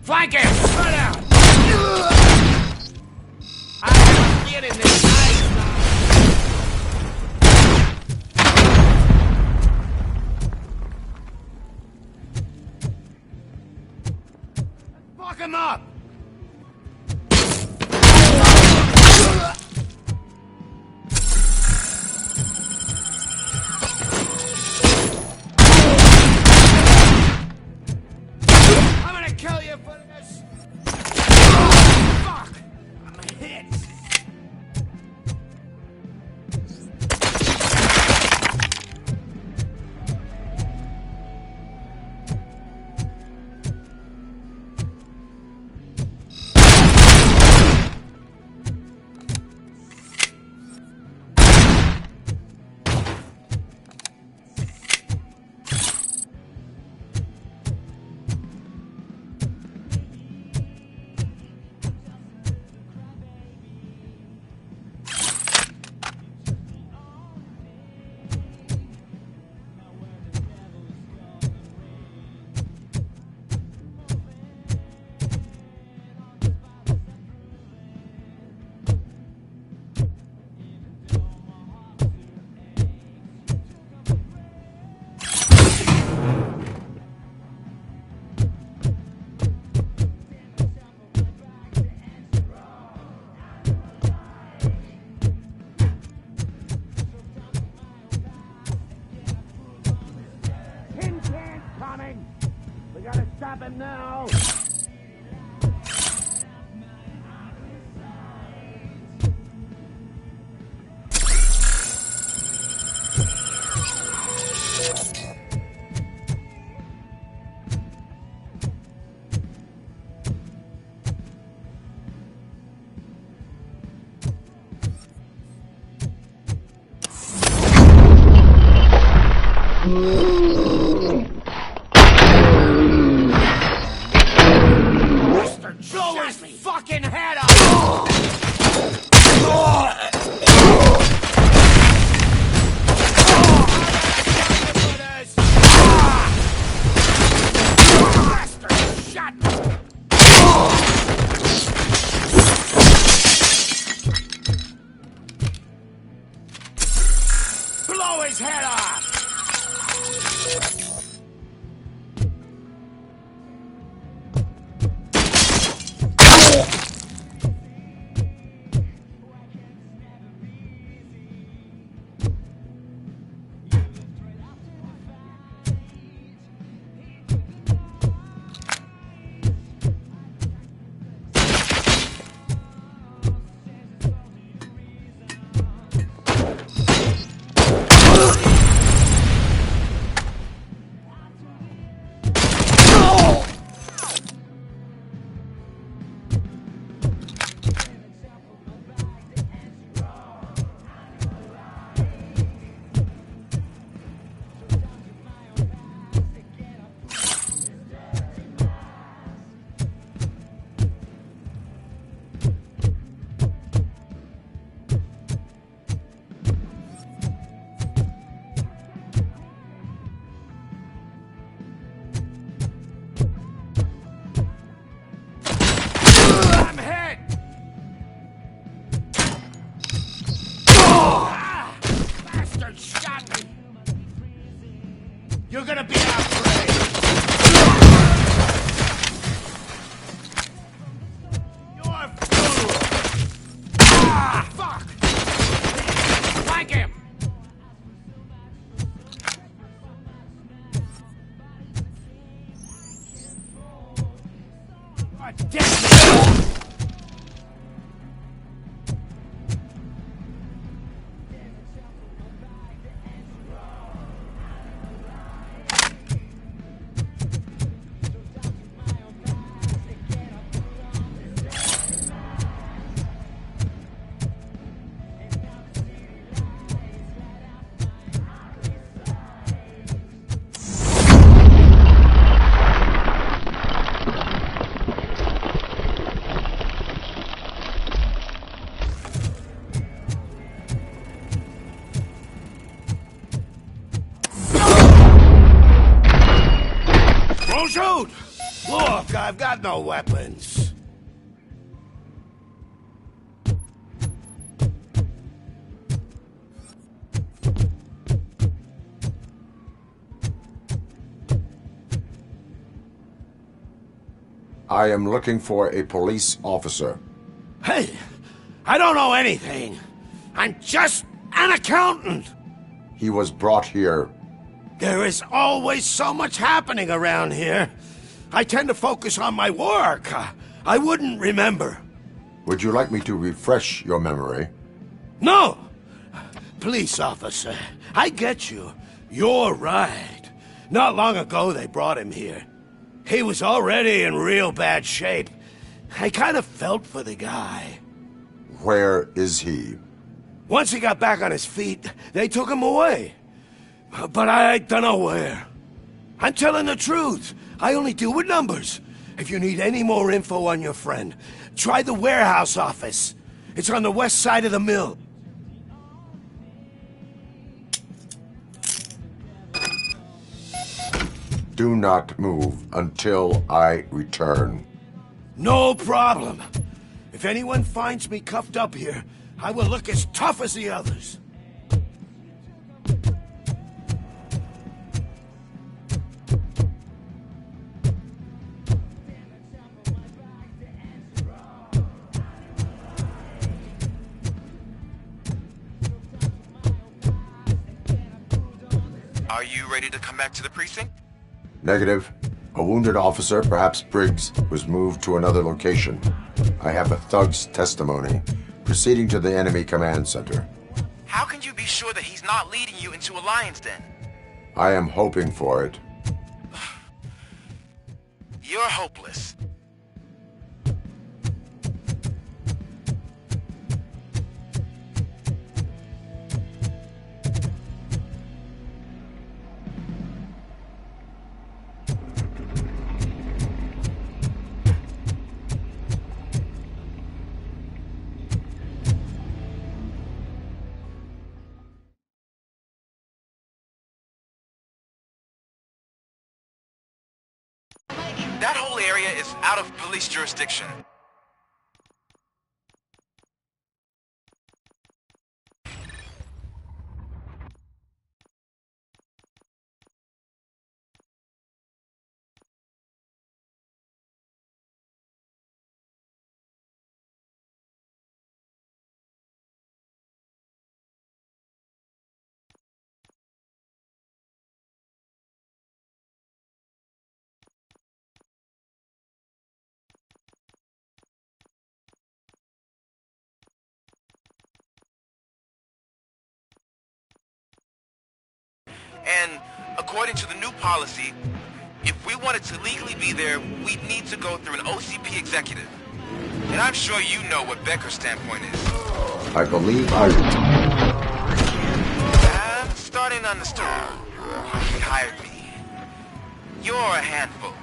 S10: Flank him! Run out! I have a kid in this ice. Fuck him up!
S20: gang! We gotta stop him now!
S10: Blow his fucking head off! Blow his head off! You're gonna be our prey! You're fool! Ah, fuck! Flank him! Oh, damn it! Don't shoot! Look, I've got no weapons.
S3: I am looking for a police officer.
S20: Hey, I don't know anything. I'm just an accountant.
S3: He was brought here.
S20: There is always so much happening around here. I tend to focus on my work. I wouldn't remember.
S3: Would you like me to refresh your memory?
S20: No! Police officer, I get you. You're right. Not long ago they brought him here. He was already in real bad shape. I kind of felt for the guy.
S3: Where is he?
S20: Once he got back on his feet, they took him away. But I don't know where. I'm telling the truth. I only deal with numbers. If you need any more info on your friend, try the warehouse office. It's on the west side of the mill.
S3: Do not move until I return.
S20: No problem. If anyone finds me cuffed up here, I will look as tough as the others.
S1: Are you ready to come back to the precinct?
S3: Negative. A wounded officer, perhaps Briggs, was moved to another location. I have a thug's testimony. Proceeding to the enemy command center.
S24: How can you be sure that he's not leading you into a lion's den?
S3: I am hoping for it.
S24: You're hopeless. That whole area is out of police jurisdiction. And according to the new policy, if we wanted to legally be there, we'd need to go through an OCP executive. And I'm sure you know what Becker's standpoint is.
S3: I believe
S24: I'm starting to understand. He hired me. You're a handful.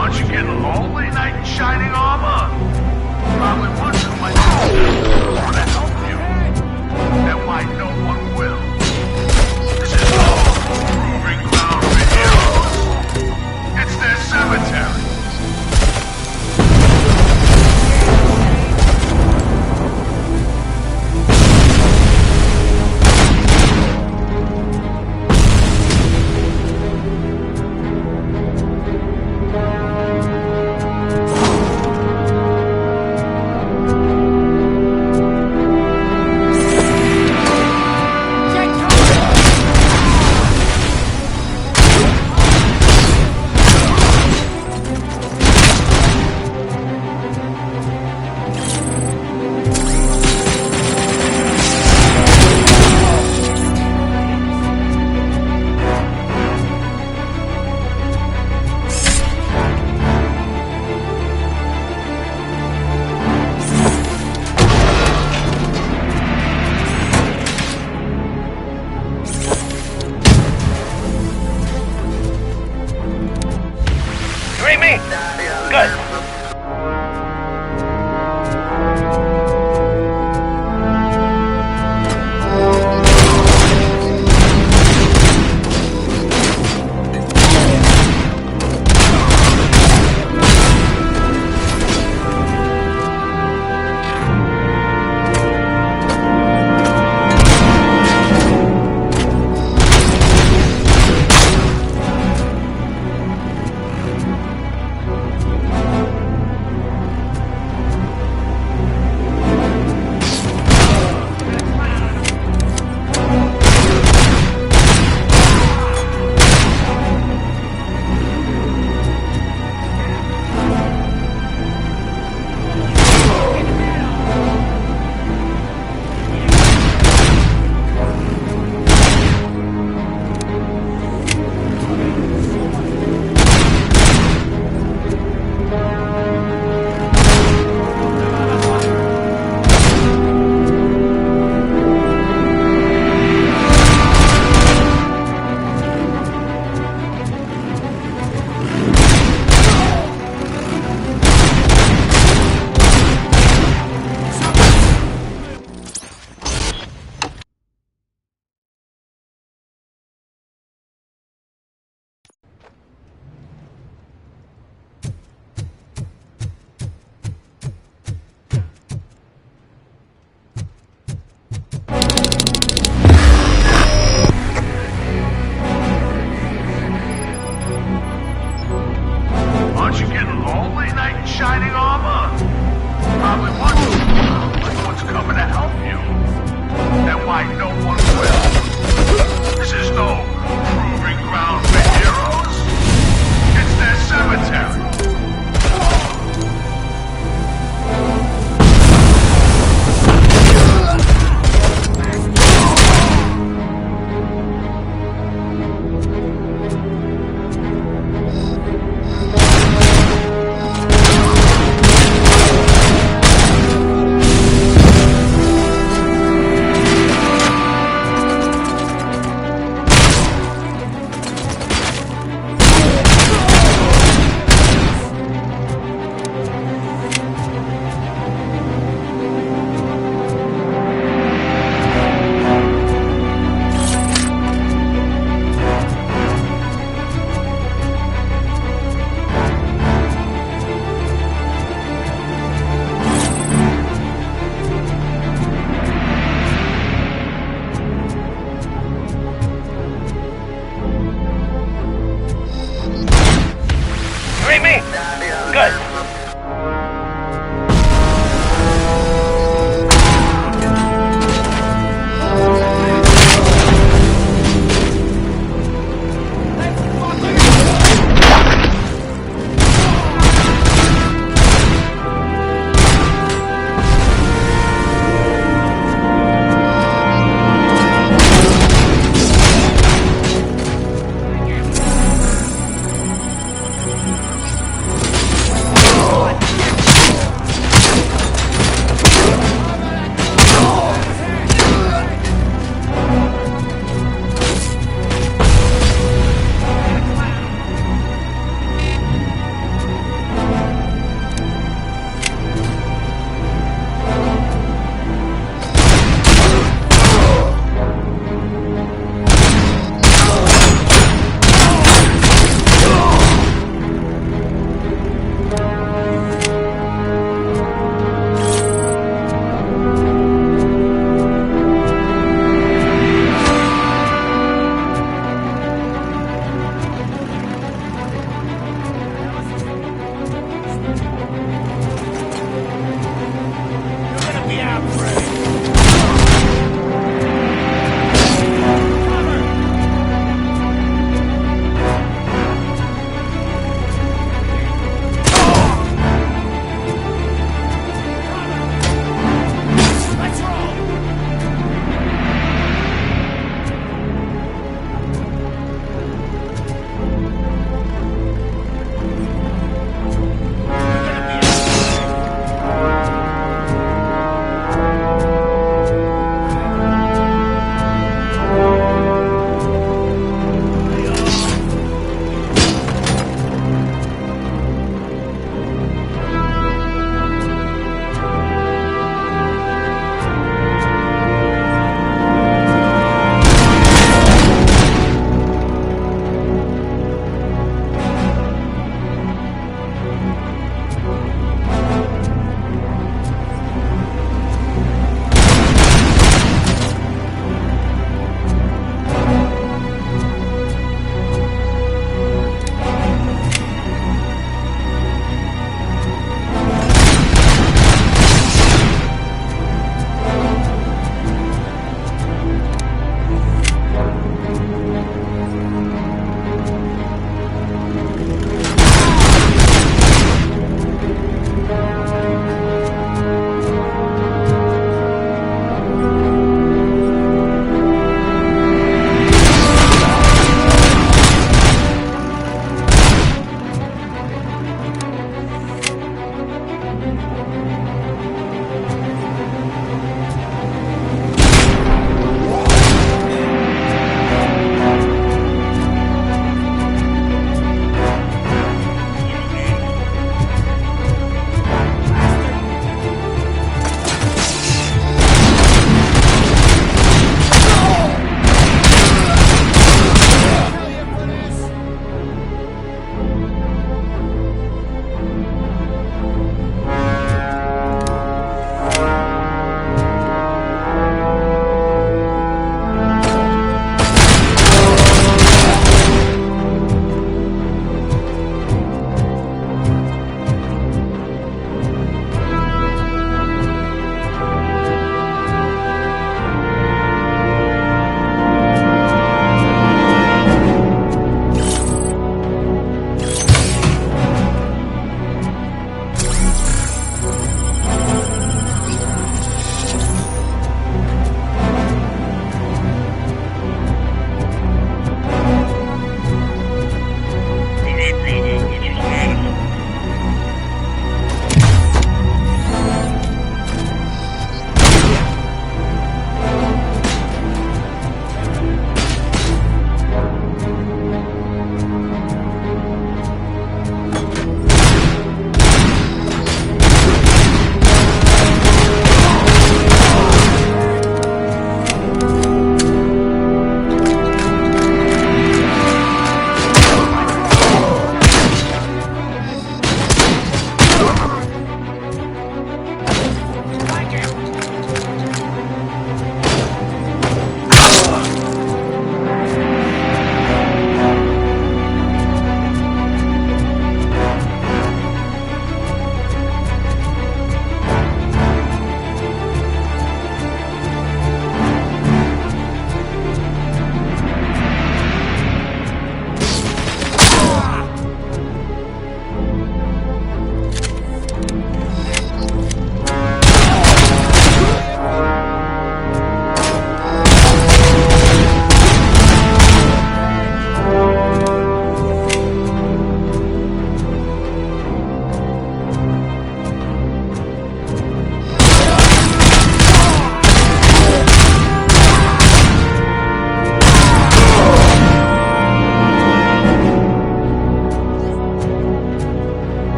S4: Aren't you getting lonely, knight in shining armor? Probably would if my want to help you.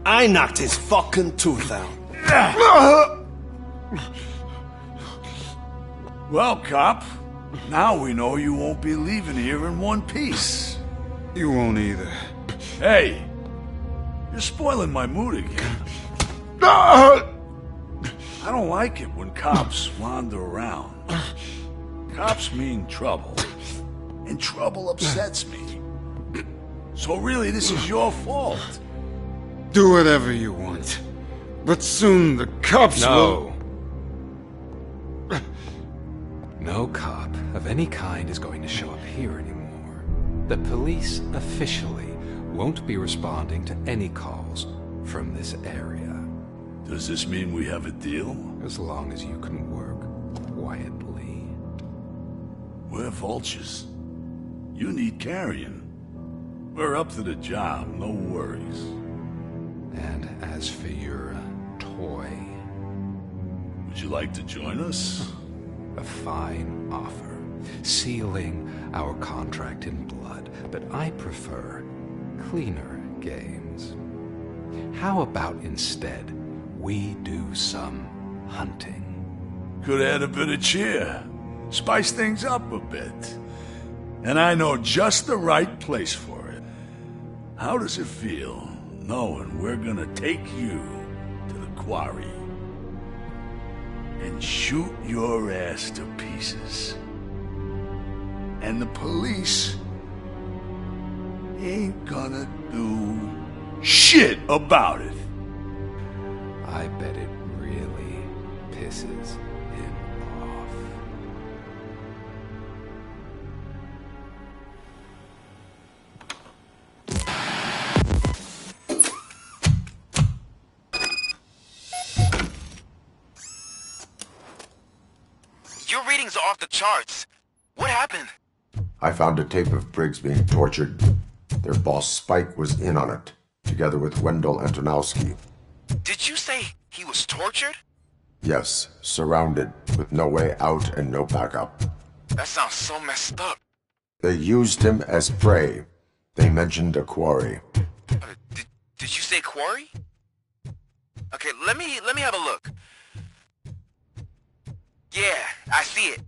S12: I knocked his fucking tooth out.
S14: Well, cop, now we know you won't be leaving here in one piece.
S15: You won't either.
S14: Hey, you're spoiling my mood again. I don't like it when cops wander around. Cops mean trouble, and trouble upsets me. So really, this is your fault.
S15: Do whatever you want. But soon the cops will...
S22: No cop of any kind is going to show up here anymore. The police officially won't be responding to any calls from this area.
S14: Does this mean we have a deal?
S22: As long as you can work quietly.
S14: We're vultures. You need carrying. We're up to the job, no worries.
S22: And as for your toy...
S14: Would you like to join us?
S22: A fine offer, sealing our contract in blood, but I prefer cleaner games. How about instead we do some hunting?
S14: Could add a bit of cheer, spice things up a bit. And I know just the right place for it. How does it feel knowing we're gonna take you to the quarry and shoot your ass to pieces? And the police ain't gonna do shit about it.
S22: I bet it really pisses him off.
S21: Your readings are off the charts. What happened?
S3: I found a tape of Briggs being tortured. Their boss Spike was in on it, together with Wendell Antonowski.
S21: Did you say he was tortured?
S3: Yes, surrounded, with no way out and no backup.
S21: That sounds so messed up.
S3: They used him as prey. They mentioned a quarry.
S21: Did you say quarry? Okay, let me have a look. Yeah, I see it.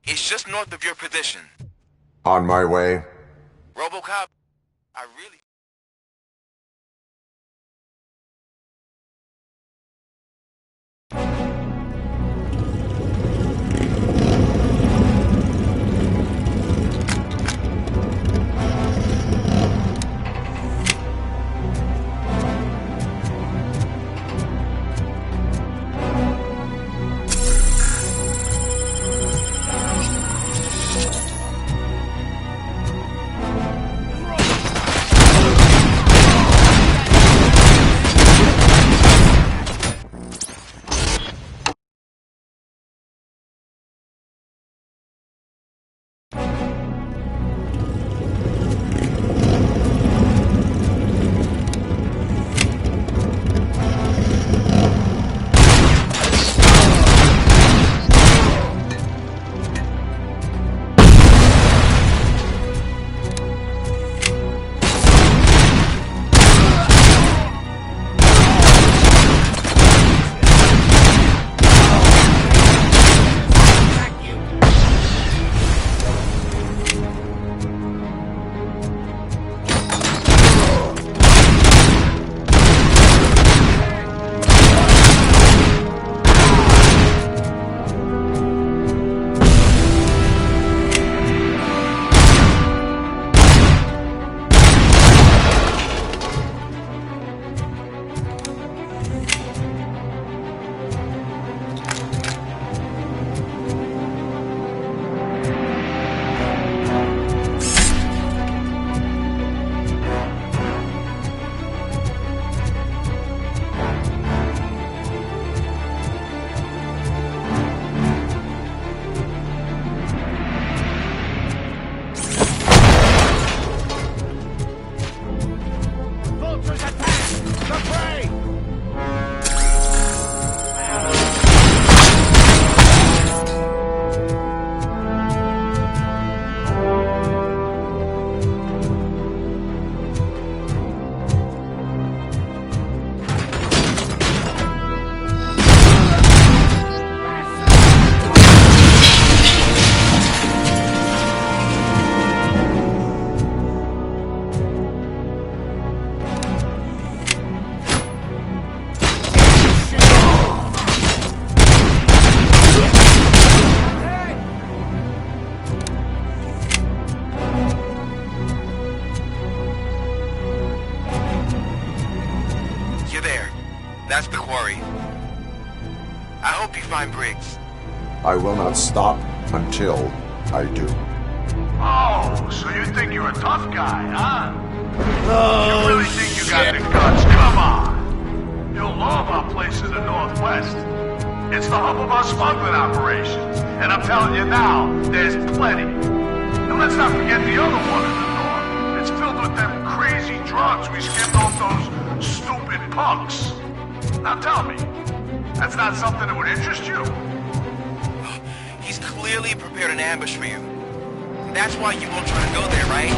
S21: It's just north of your position.
S3: On my way.
S21: Robocop, I really...
S1: mine, Briggs.
S3: I will not stop until I do.
S4: Oh, so you think you're a tough guy, huh?
S23: Oh,
S4: you really think you got the guts? Come on! You'll know about places in the Northwest. It's the hub of our smuggling operations. And I'm telling you now, there's plenty. And let's not forget the other one in the north. It's filled with them crazy drugs we skipped off those stupid punks. Now tell me, that's not something that would interest you?
S1: He's clearly prepared an ambush for you. That's why you won't try to go there, right?